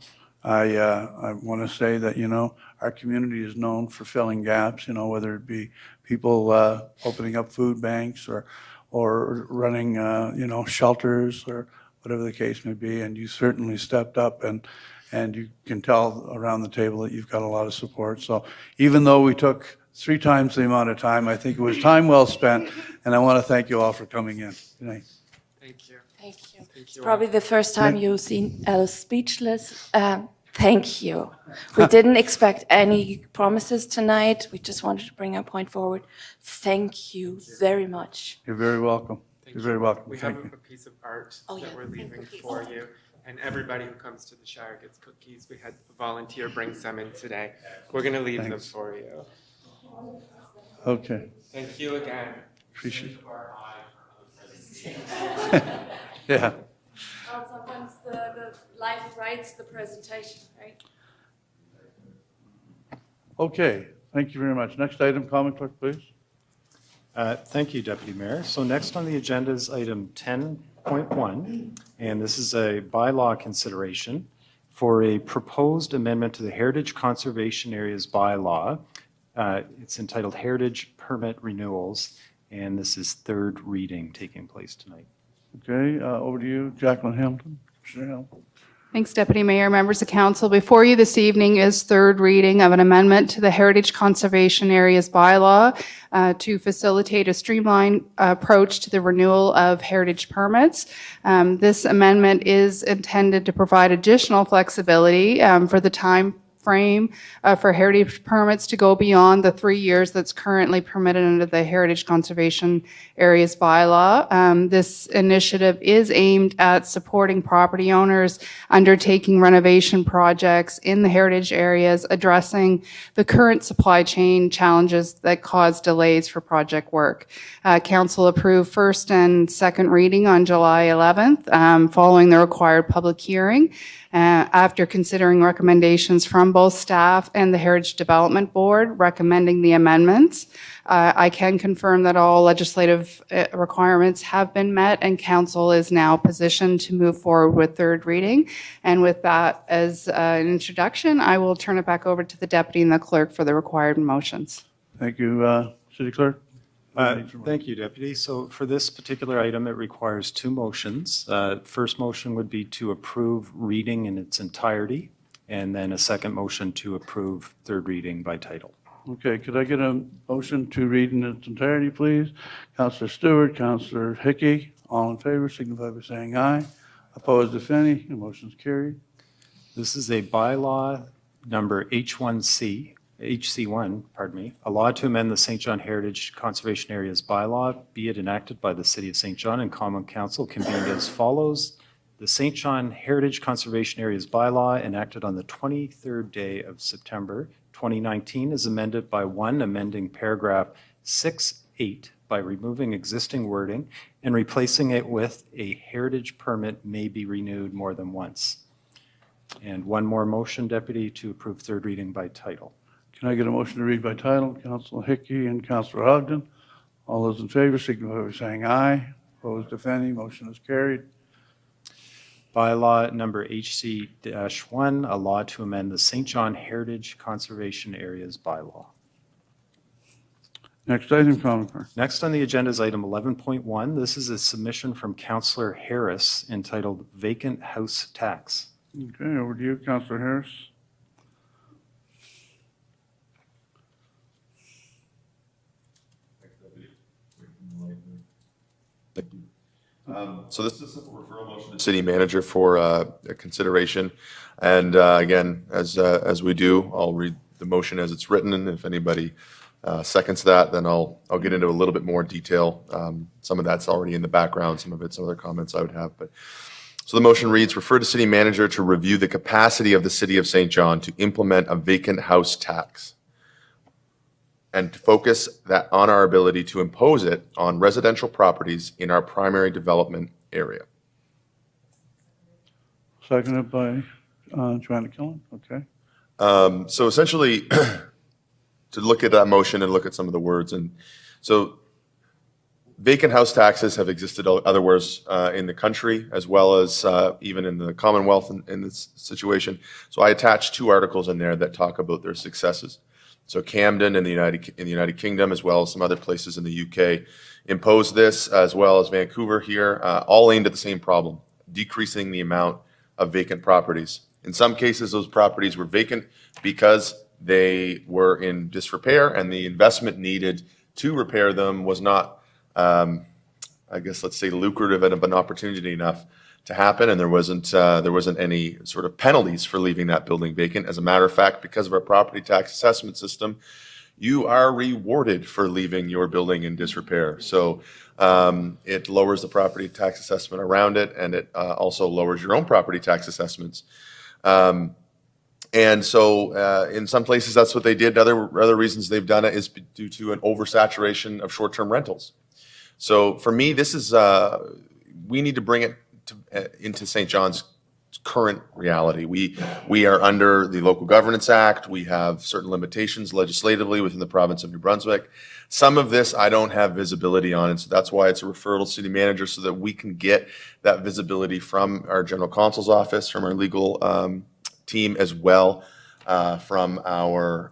I want to say that, you know, our community is known for filling gaps, you know, whether it be people opening up food banks or running, you know, shelters or whatever the case may be. And you certainly stepped up, and you can tell around the table that you've got a lot of support. So even though we took 3 times the amount of time, I think it was time well spent. And I want to thank you all for coming in. Good night. Thank you. Thank you. Thank It's probably the first time you've seen Alice speechless. Thank you. We didn't expect any promises tonight. We just wanted to bring a point forward. Thank you very much. You're very welcome. You're very welcome. We Thank have you. a piece of art Oh, that yeah. we're leaving for you. And everybody who comes to the Shire gets cookies. We had a volunteer bring some in today. We're going to leave them Thanks. for you. Okay. Thank you again. Appreciate it. Yeah. Well, sometimes the life writes the presentation, right? Okay. Thank you very much. Next item, Common Clerk, please. Thank you, Deputy Mayor. So next on the agenda is item 10.1, and this is a bylaw consideration for a proposed amendment to the Heritage Conservation Areas bylaw. It's entitled Heritage Permit Renewals, and this is third reading taking place tonight. Okay, over to you, Jacqueline Hamilton. Commissioner Hamilton. Thanks, Deputy Mayor, members of council. Before you this evening is third reading of an amendment to the Heritage Conservation Areas bylaw to facilitate a streamlined approach to the renewal of heritage permits. This amendment is intended to provide additional flexibility for the time frame for heritage permits to go beyond the 3 years that's currently permitted under the Heritage Conservation Areas bylaw. This initiative is aimed at supporting property owners undertaking renovation projects in the heritage areas, addressing the current supply chain challenges that cause delays for project work. Council approved first and second reading on July 11th, following the required public hearing. After considering recommendations from both staff and the Heritage Development Board recommending the amendments, I can confirm that all legislative requirements have been met and council is now positioned to move forward with third reading. And with that as an introduction, I will turn it back over to the deputy and the clerk for the required motions. Thank you, City Clerk. Thank you, Deputy. So for this particular item, it requires two motions. First motion would be to approve reading in its entirety, and then a second motion to approve third reading by title. Okay, could I get a motion to read in its entirety, please? Councillor Stewart, Councillor Hickey, all in favor, signify by saying aye. Opposed, if any, the motion is carried. This is a bylaw number HC1, a law to amend the St. John Heritage Conservation Areas bylaw, be it enacted by the City of St. John and Common Council convened as follows. The St. John Heritage Conservation Areas bylaw, enacted on the 23rd day of September 2019, is amended by one, amending paragraph 6.8 by removing existing wording and replacing it with a heritage permit may be renewed more than once. And one more motion, Deputy, to approve third reading by title. Can I get a motion to read by title? Councillor Hickey and Councillor Ogden. All those in favor, signify by saying aye. Opposed, if any, motion is carried. Bylaw number HC-1, a law to amend the St. John Heritage Conservation Areas bylaw. Next item, Common Clerk. Next on the agenda is item 11.1. This is a submission from Councillor Harris entitled Vacant House Tax. Okay, over to you, Councillor Harris. So this is a simple referral motion to city manager for a consideration. And again, as we do, I'll read the motion as it's written, and if anybody seconds that, then I'll get into a little bit more detail. Some of that's already in the background, some of it's other comments I would have. But so the motion reads, refer to city manager to review the capacity of the City of St. John to implement a vacant house tax, and to focus that on our ability to impose it on residential properties in our primary development area. Seconded by Joanna Killen. Okay. So essentially, to look at that motion and look at some of the words, and so vacant house taxes have existed otherwhere in the country, as well as even in the Commonwealth in this situation. So I attached two articles in there that talk about their successes. So Camden in the United Kingdom, as well as some other places in the UK, imposed this, as well as Vancouver here, all aimed at the same problem, decreasing the amount of vacant properties. In some cases, those properties were vacant because they were in disrepair, and the investment needed to repair them was not, I guess, let's say, lucrative of an opportunity enough to happen, and there wasn't any sort of penalties for leaving that building vacant. As a matter of fact, because of our property tax assessment system, you are rewarded for leaving your building in disrepair. So it lowers the property tax assessment around it, and it also lowers your own property tax assessments. And so in some places, that's what they did. Other reasons they've done it is due to an oversaturation of short-term rentals. So for me, this is, we need to bring it into St. John's current reality. We are under the Local Governance Act. We have certain limitations legislatively within the province of New Brunswick. Some of this I don't have visibility on, and so that's why it's a referral to city manager, so that we can get that visibility from our general counsel's office, from our legal team, as well from our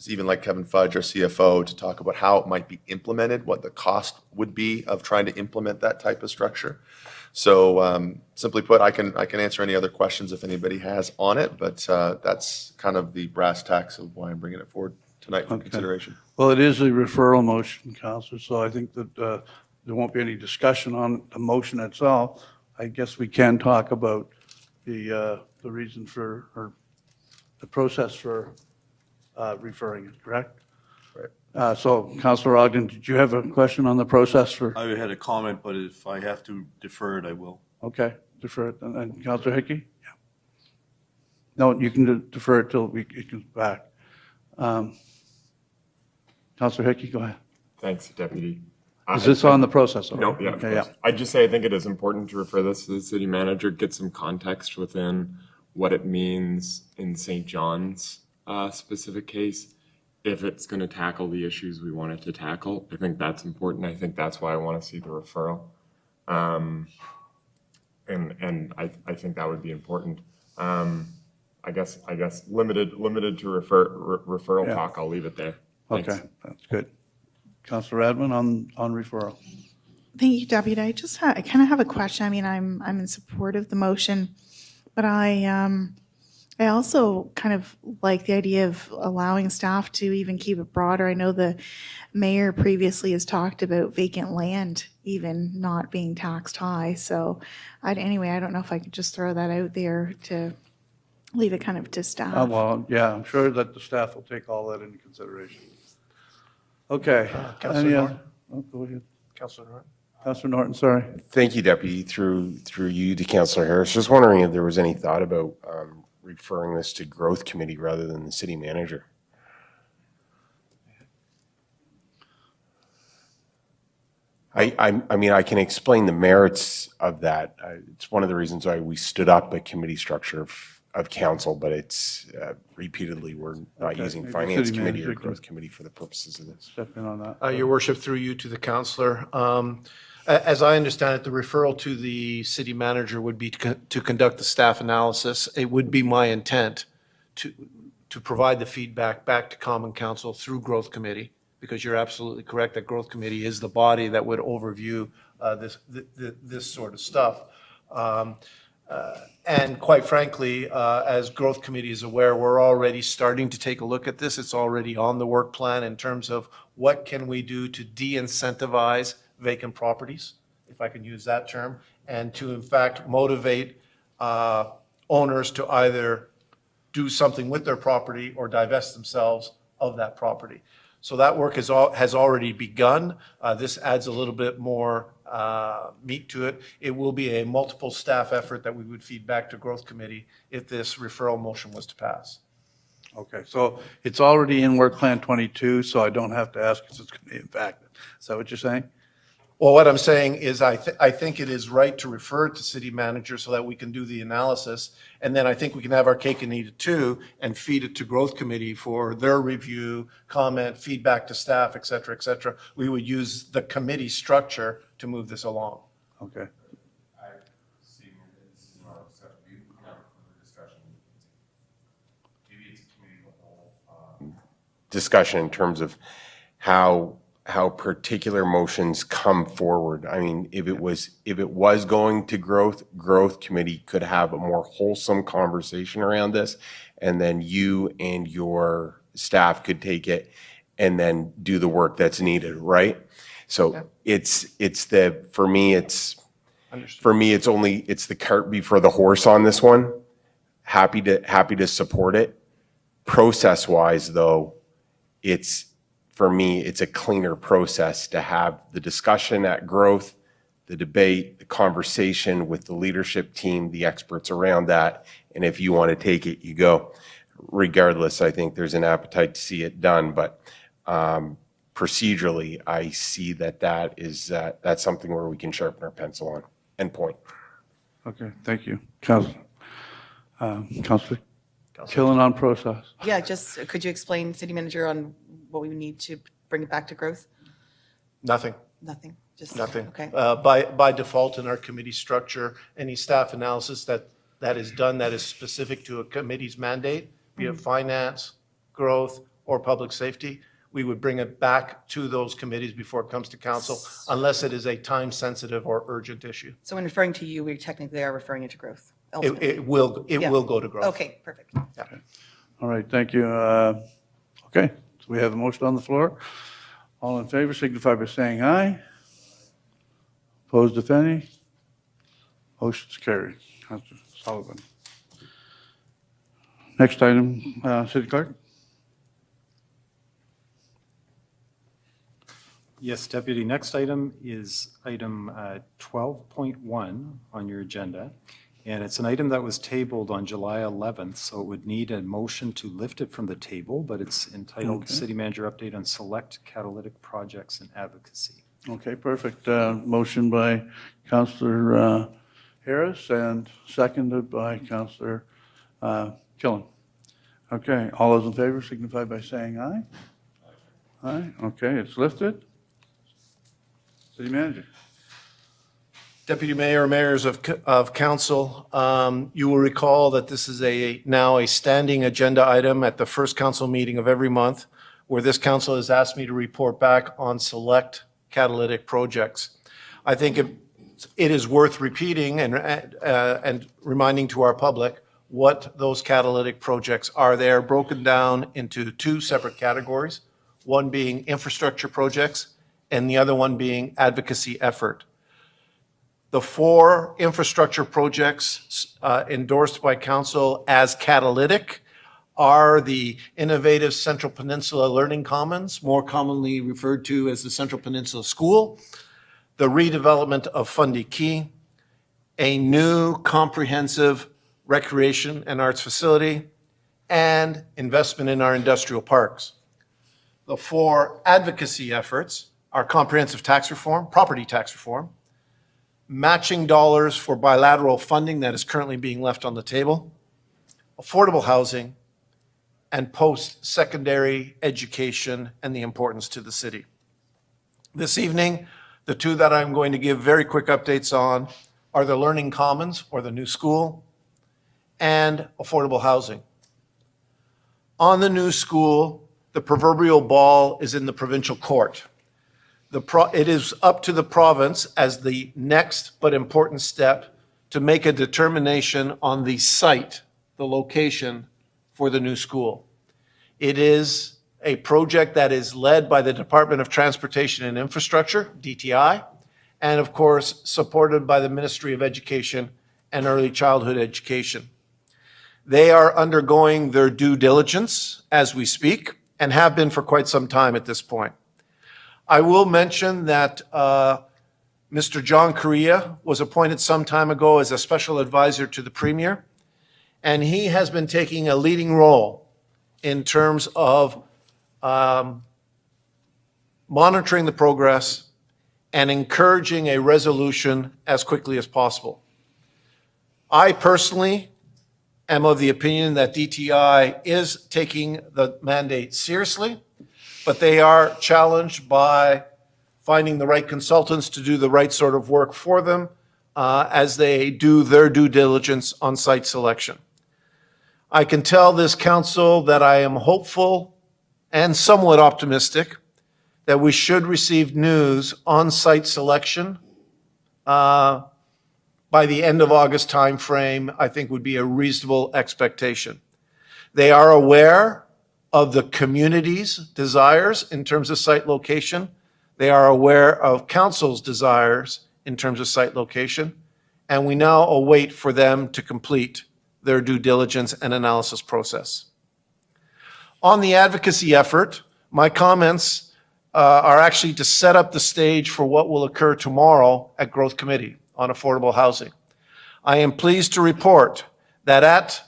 even like Kevin Fudge, our CFO, to talk about how it might be implemented, what the cost would be of trying to implement that type of structure. So simply put, I can answer any other questions if anybody has on it, but that's kind of the brass tacks of why I'm bringing it forward tonight for consideration. Well, it is a referral motion, Councillor, so I think that there won't be any discussion on the motion itself. I guess we can talk about the the reason for, or the process for referring it, correct? Right. So Councillor Ogden, did you have a question on the process for? I had a comment, but if I have to defer it, I will. Okay, defer it. And Councillor Hickey? Yeah. No, you can defer it till it comes back. Councillor Hickey, go ahead. Thanks, Deputy. Is this on the process? No, yeah, of Okay, course. I'd just say I think it is important to refer this to the city manager, get some context within what it means in St. John's specific case, if it's going to tackle the issues we want it to tackle. I think that's important. I think that's why I want to see the referral. And I think that would be important. I guess limited to referral Yeah. talk. I'll leave it there. Thanks. Okay, that's good. Councillor Radman on referral. Thank you, Deputy. I kind of have a question. I mean, I'm in support of the motion, but I also kind of like the idea of allowing staff to even keep it broader. I know the mayor previously has talked about vacant land even not being taxed high. So anyway, I don't know if I could just throw that out there to leave it kind of to staff. Well, yeah, I'm sure that the staff will take all that into consideration. Okay. Councillor Any, Norton? oh, go ahead. Councillor Norton? Councillor Norton, sorry. Thank you, Deputy. Through you to Councillor Harris. Just wondering if there was any thought about referring this to Growth Committee rather than the city manager. I mean, I can explain the merits of that. It's one of the reasons why we stood up a committee structure of council, but it's repeatedly, we're not Okay, using maybe Finance city Committee or manager can- Growth Committee for the purposes of this. Step in on that. Your worship, through you to the councillor. As I understand it, the referral to the city manager would be to conduct the staff analysis. It would be my intent to provide the feedback back to Common Council through Growth Committee, because you're absolutely correct that Growth Committee is the body that would overview this sort of stuff. And quite frankly, as Growth Committee is aware, we're already starting to take a look at this. It's already on the work plan in terms of what can we do to de-incentivize vacant properties, if I can use that term, and to in fact motivate owners to either do something with their property or divest themselves of that property. So that work has already begun. This adds a little bit more meat to it. It will be a multiple staff effort that we would feed back to Growth Committee if this referral motion was to pass. Okay, so it's already in Work Plan 22, so I don't have to ask if it's going to be impacted. Is that what you're saying? Well, what I'm saying is I think it is right to refer it to city manager so that we can do the analysis. And then I think we can have our cake and eat it too and feed it to Growth Committee for their review, comment, feedback to staff, et cetera, et cetera. We would use the committee structure to move this along. Okay. Discussion in terms of how particular motions come forward. I mean, if it was going to Growth Committee could have a more wholesome conversation around this, and then you and your staff could take it and then do the work that's needed, right? So for me, it's the cart before the horse on this one. Happy to support it. Process-wise, though, for me, it's a cleaner process to have the discussion at Growth, the debate, the conversation with the leadership team, the experts around that, and if you want to take it, you go. Regardless, I think there's an appetite to see it done, but procedurally, I see that's something where we can sharpen our pencil on and point. Okay, thank you. Councillor Killen on process. Yeah, just could you explain, city manager, on what we would need to bring it back to Growth? Nothing. Nothing, just. Nothing. Okay. By default in our committee structure, any staff analysis that is done that is specific to a committee's mandate, be it finance, growth, or public safety, we would bring it back to those committees before it comes to council, unless it is a time-sensitive or urgent issue. So when referring to you, we technically are referring it to Growth. It will go to Growth. Okay, perfect. All right, thank you. Okay, so we have a motion on the floor. All in favor signify by saying aye. Opposed, if any. Motion's carried. Councillor Sullivan. Next item, City Clerk. Yes, Deputy. Next item is item 12.1 on your agenda. And it's an item that was tabled on July 11th, so it would need a motion to lift it from the table, but it's entitled Okay. City Manager Update on Select Catalytic Projects and Advocacy. Okay, perfect. Motion by Councillor Harris and seconded by Councillor Killen. Okay, all those in favor signify by saying aye. Aye, okay, it's lifted. City Manager. Deputy Mayor, mayors of council, you will recall that this is now a standing agenda item at the first council meeting of every month, where this council has asked me to report back on select catalytic projects. I think it is worth repeating and reminding to our public what those catalytic projects are. They are broken down into two separate categories, one being infrastructure projects and the other one being advocacy effort. The 4 infrastructure projects endorsed by council as catalytic are the innovative Central Peninsula Learning Commons, more commonly referred to as the Central Peninsula School, the redevelopment of Fundy Key, a new comprehensive recreation and arts facility, and investment in our industrial parks. The 4 advocacy efforts are comprehensive tax reform, property tax reform, matching dollars for bilateral funding that is currently being left on the table, affordable housing, and post-secondary education and the importance to the city. This evening, the 2 that I'm going to give very quick updates on are the Learning Commons, or the new school, and affordable housing. On the new school, the proverbial ball is in the provincial court. It is up to the province as the next but important step to make a determination on the site, the location for the new school. It is a project that is led by the Department of Transportation and Infrastructure, DTI, and of course, supported by the Ministry of Education and Early Childhood Education. They are undergoing their due diligence as we speak and have been for quite some time at this point. I will mention that Mr. John Correa was appointed some time ago as a special advisor to the Premier, and he has been taking a leading role in terms of monitoring the progress and encouraging a resolution as quickly as possible. I personally am of the opinion that DTI is taking the mandate seriously, but they are challenged by finding the right consultants to do the right sort of work for them as they do their due diligence on site selection. I can tell this council that I am hopeful and somewhat optimistic that we should receive news on site selection by the end of August timeframe. I think would be a reasonable expectation. They are aware of the community's desires in terms of site location. They are aware of council's desires in terms of site location, and we now await for them to complete their due diligence and analysis process. On the advocacy effort, my comments are actually to set up the stage for what will occur tomorrow at Growth Committee on affordable housing. I am pleased to report that at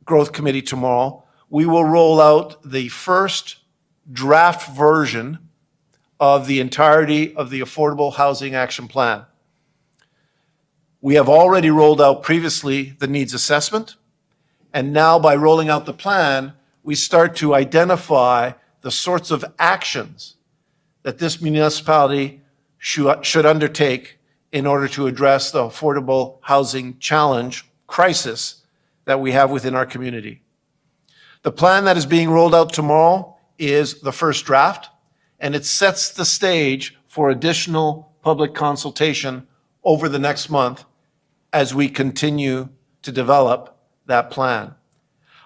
Growth Committee tomorrow, we will roll out the first draft version of the entirety of the Affordable Housing Action Plan. We have already rolled out previously the needs assessment, and now by rolling out the plan, we start to identify the sorts of actions that this municipality should undertake in order to address the affordable housing challenge crisis that we have within our community. The plan that is being rolled out tomorrow is the first draft, and it sets the stage for additional public consultation over the next month as we continue to develop that plan.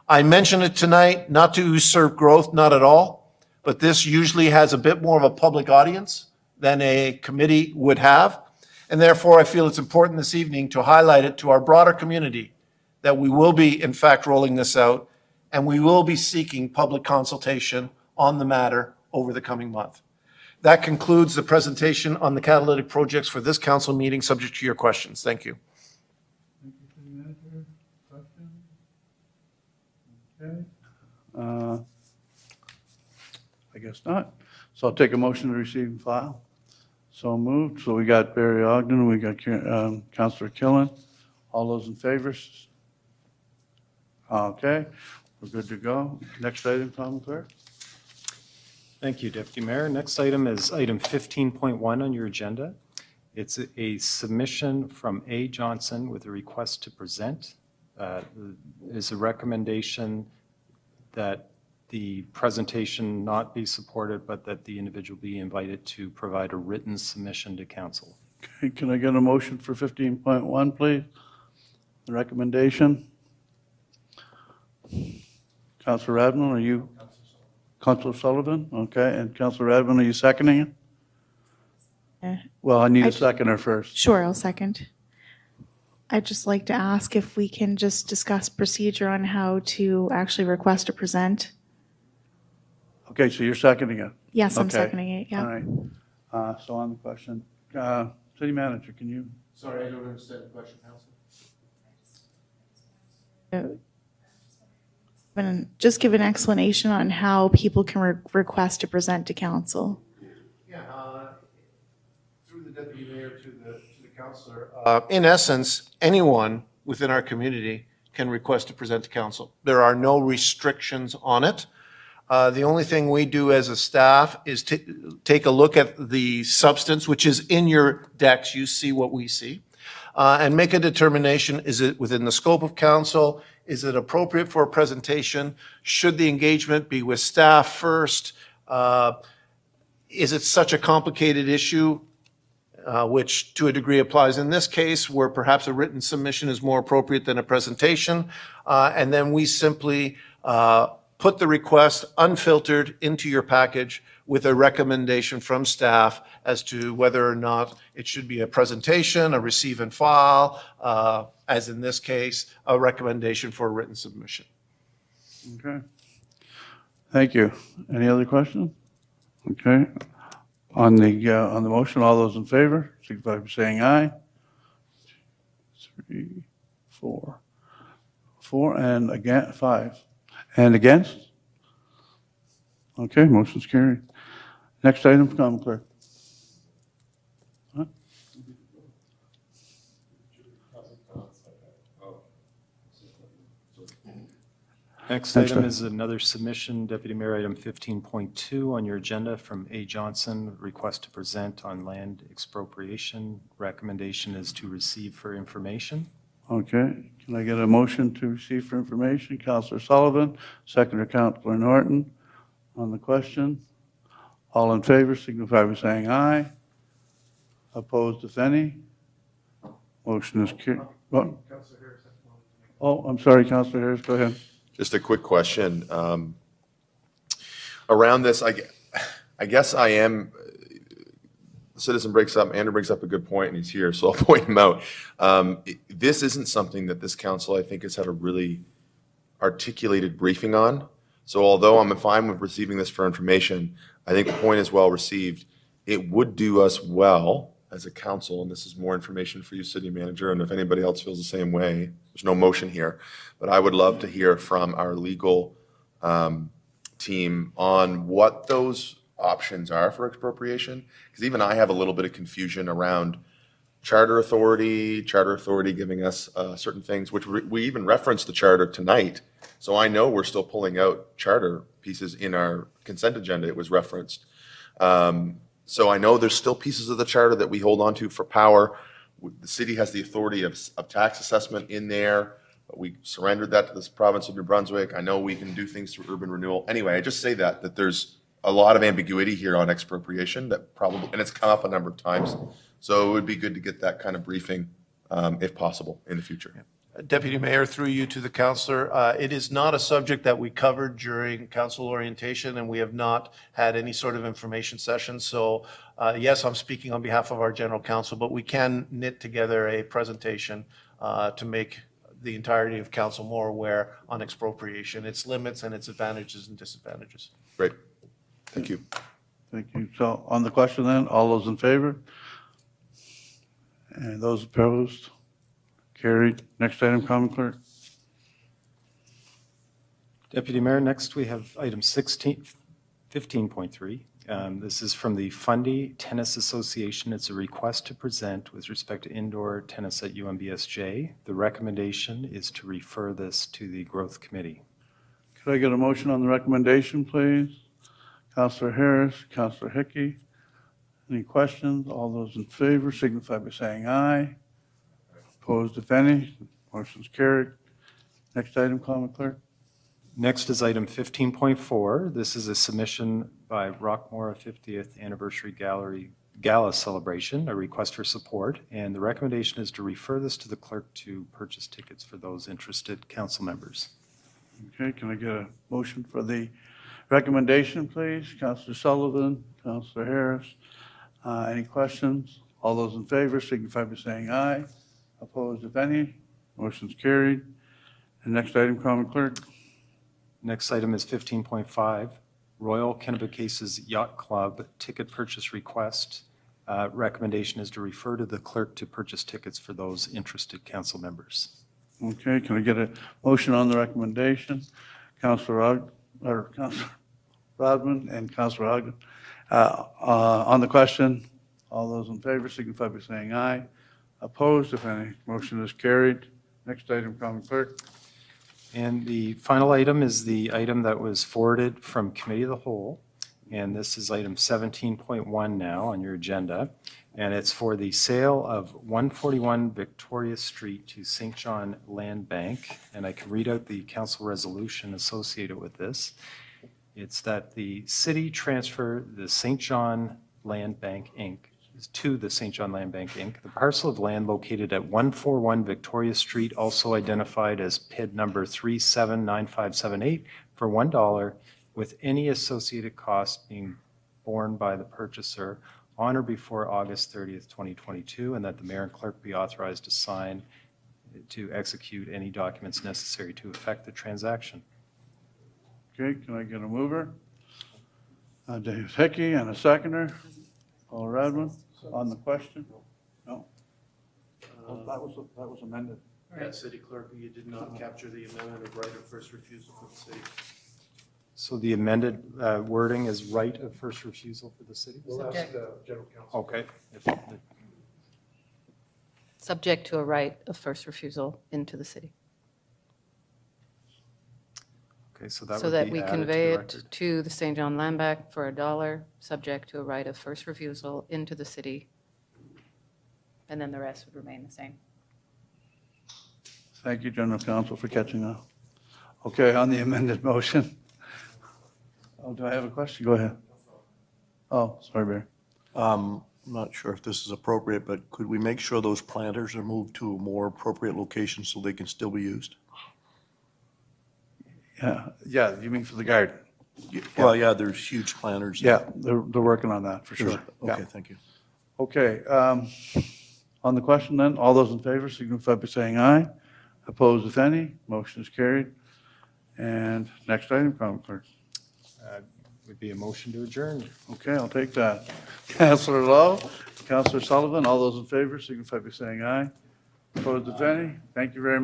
I mention it tonight not to usurp growth, not at all, but this usually has a bit more of a public audience than a committee would have, and therefore I feel it's important this evening to highlight it to our broader community that we will be, in fact, rolling this out and we will be seeking public consultation on the matter over the coming month. That concludes the presentation on the catalytic projects for this council meeting, subject to your questions. Thank you. Okay. I guess not. So I'll take a motion to receive and file. So moved. So we got Barry Ogden, we got Councillor Killen. All those in favor? Okay, we're good to go. Next item, Common Clerk. Thank you, Deputy Mayor. Next item is item 15.1 on your agenda. It's a submission from A. Johnson with a request to present. Is a recommendation that the presentation not be supported, but that the individual be invited to provide a written submission to council. Okay, can I get a motion for 15.1, please? The recommendation. Councillor Radman, are you? Councillor Sullivan, okay, and Councillor Radman, are you seconding it? Well, I need a seconder first. Sure, I'll second. I'd just like to ask if we can just discuss procedure on how to actually request to present. Okay, so you're seconding it? Yes, I'm Okay. seconding it, yeah. All right. So on the question, City Manager, can you? Sorry, I don't understand the question, Council. Just give an explanation on how people can request to present to council. Yeah, through the deputy mayor to the councillor. In essence, anyone within our community can request to present to council. There are no restrictions on it. The only thing we do as a staff is take a look at the substance, which is in your decks. You see what we see. And make a determination, is it within the scope of council? Is it appropriate for a presentation? Should the engagement be with staff first? Is it such a complicated issue, which to a degree applies in this case, where perhaps a written submission is more appropriate than a presentation? And then we simply put the request unfiltered into your package with a recommendation from staff as to whether or not it should be a presentation, a receive and file, as in this case, a recommendation for a written submission. Okay. Thank you. Any other questions? Okay. On the motion, all those in favor, signify by saying aye. 3, 4. 4 and again, 5. And against? Okay, motion's carried. Next item, Common Clerk. Huh? Next item is another submission, Deputy Mayor, item 15.2 on your agenda from A. Johnson, request to present on land expropriation. Recommendation is to receive for information. Okay, can I get a motion to receive for information? Councillor Sullivan, seconder Councillor Norton on the question. All in favor, signify by saying aye. Opposed, if any? Motion is carried. Oh, I'm sorry, Councillor Harris, go ahead. Just a quick question. Around this, I guess I am, Andrew brings up a good point, and he's here, so I'll point him out. This isn't something that this council, I think, has had a really articulated briefing on. So although I'm fine with receiving this for information, I think the point is well received. It would do us well as a council, and this is more information for you, City Manager, and if anybody else feels the same way, there's no motion here, but I would love to hear from our legal team on what those options are for expropriation, because even I have a little bit of confusion around charter authority giving us certain things, which we even referenced the charter tonight. So I know we're still pulling out charter pieces in our consent agenda. It was referenced. So I know there's still pieces of the charter that we hold on to for power. The city has the authority of tax assessment in there, but we surrendered that to this province of New Brunswick. I know we can do things through urban renewal. Anyway, I just say that there's a lot of ambiguity here on expropriation that probably, and it's come up a number of times. So it would be good to get that kind of briefing, if possible, in the future. Deputy Mayor, through you to the councillor, it is not a subject that we covered during council orientation, and we have not had any sort of information session. So yes, I'm speaking on behalf of our general counsel, but we can knit together a presentation to make the entirety of Council more aware on expropriation, its limits and its advantages and disadvantages. Great. Thank you. Thank you. So on the question then, all those in favor? And those opposed? Carried. Next item, Common Clerk. Deputy Mayor, next we have item 15.3. This is from the Fundy Tennis Association. It's a request to present with respect to indoor tennis at UMBSJ. The recommendation is to refer this to the Growth Committee. Could I get a motion on the recommendation, please? Councillor Harris, Councillor Hickey. Any questions? All those in favor signify by saying aye. Opposed, if any. Motion's carried. Next item, Common Clerk. Next is item 15.4. This is a submission by Rockmore 50th Anniversary Gala Celebration, a request for support, and the recommendation is to refer this to the clerk to purchase tickets for those interested council members. Okay, can I get a motion for the recommendation, please? Councillor Sullivan, Councillor Harris. Any questions? All those in favor signify by saying aye. Opposed, if any. Motion's carried. And next item, Common Clerk. Next item is 15.5, Royal Kennebecase's Yacht Club ticket purchase request. Recommendation is to refer to the clerk to purchase tickets for those interested council members. Okay, can I get a motion on the recommendation? Councillor Rodman and Councillor Ogden. On the question, all those in favor signify by saying aye. Opposed, if any. Motion is carried. Next item, Common Clerk. And the final item is the item that was forwarded from Committee of the Whole, and this is item 17.1 now on your agenda, and it's for the sale of 141 Victoria Street to St. John Land Bank, and I can read out the council resolution associated with this. It's that the city transfer the St. John Land Bank, Inc., to the St. John Land Bank, Inc., the parcel of land located at 141 Victoria Street, also identified as PID number 379578, for $1, with any associated cost being borne by the purchaser on or before August 30th, 2022, and that the mayor and clerk be authorized to sign to execute any documents necessary to effect the transaction. Okay, can I get a mover? Dave Hickey and a seconder. Paul Radman on the question? No? That was amended. City Clerk, you did not capture the amendment of right of first refusal for the city. So the amended wording is right of first refusal for the city? We'll ask the General Counsel. Okay. Subject to a right of first refusal into the city. Okay, so that So would that be we added convey to the it record. to the St. John Land Bank for $1, subject to a right of first refusal into the city. And then the rest would remain the same. Thank you, General Counsel, for catching that. Okay, on the amended motion. Oh, do I have a question? Go ahead. Oh, sorry, Barry. I'm not sure if this is appropriate, but could we make sure those planters are moved to a more appropriate location so they can still be used? Yeah, you mean for the garden? Well, yeah, there's huge planters. Yeah, they're working on that, for sure. Okay, Yeah. thank you. Okay, on the question then, all those in favor signify by saying aye. Opposed, if any. Motion is carried. And next item, Common Clerk. Would be a motion to adjourn. Okay, I'll take that. Councillor Lowe, Councillor Sullivan, all those in favor signify by saying aye. Opposed, if any. Thank you very much.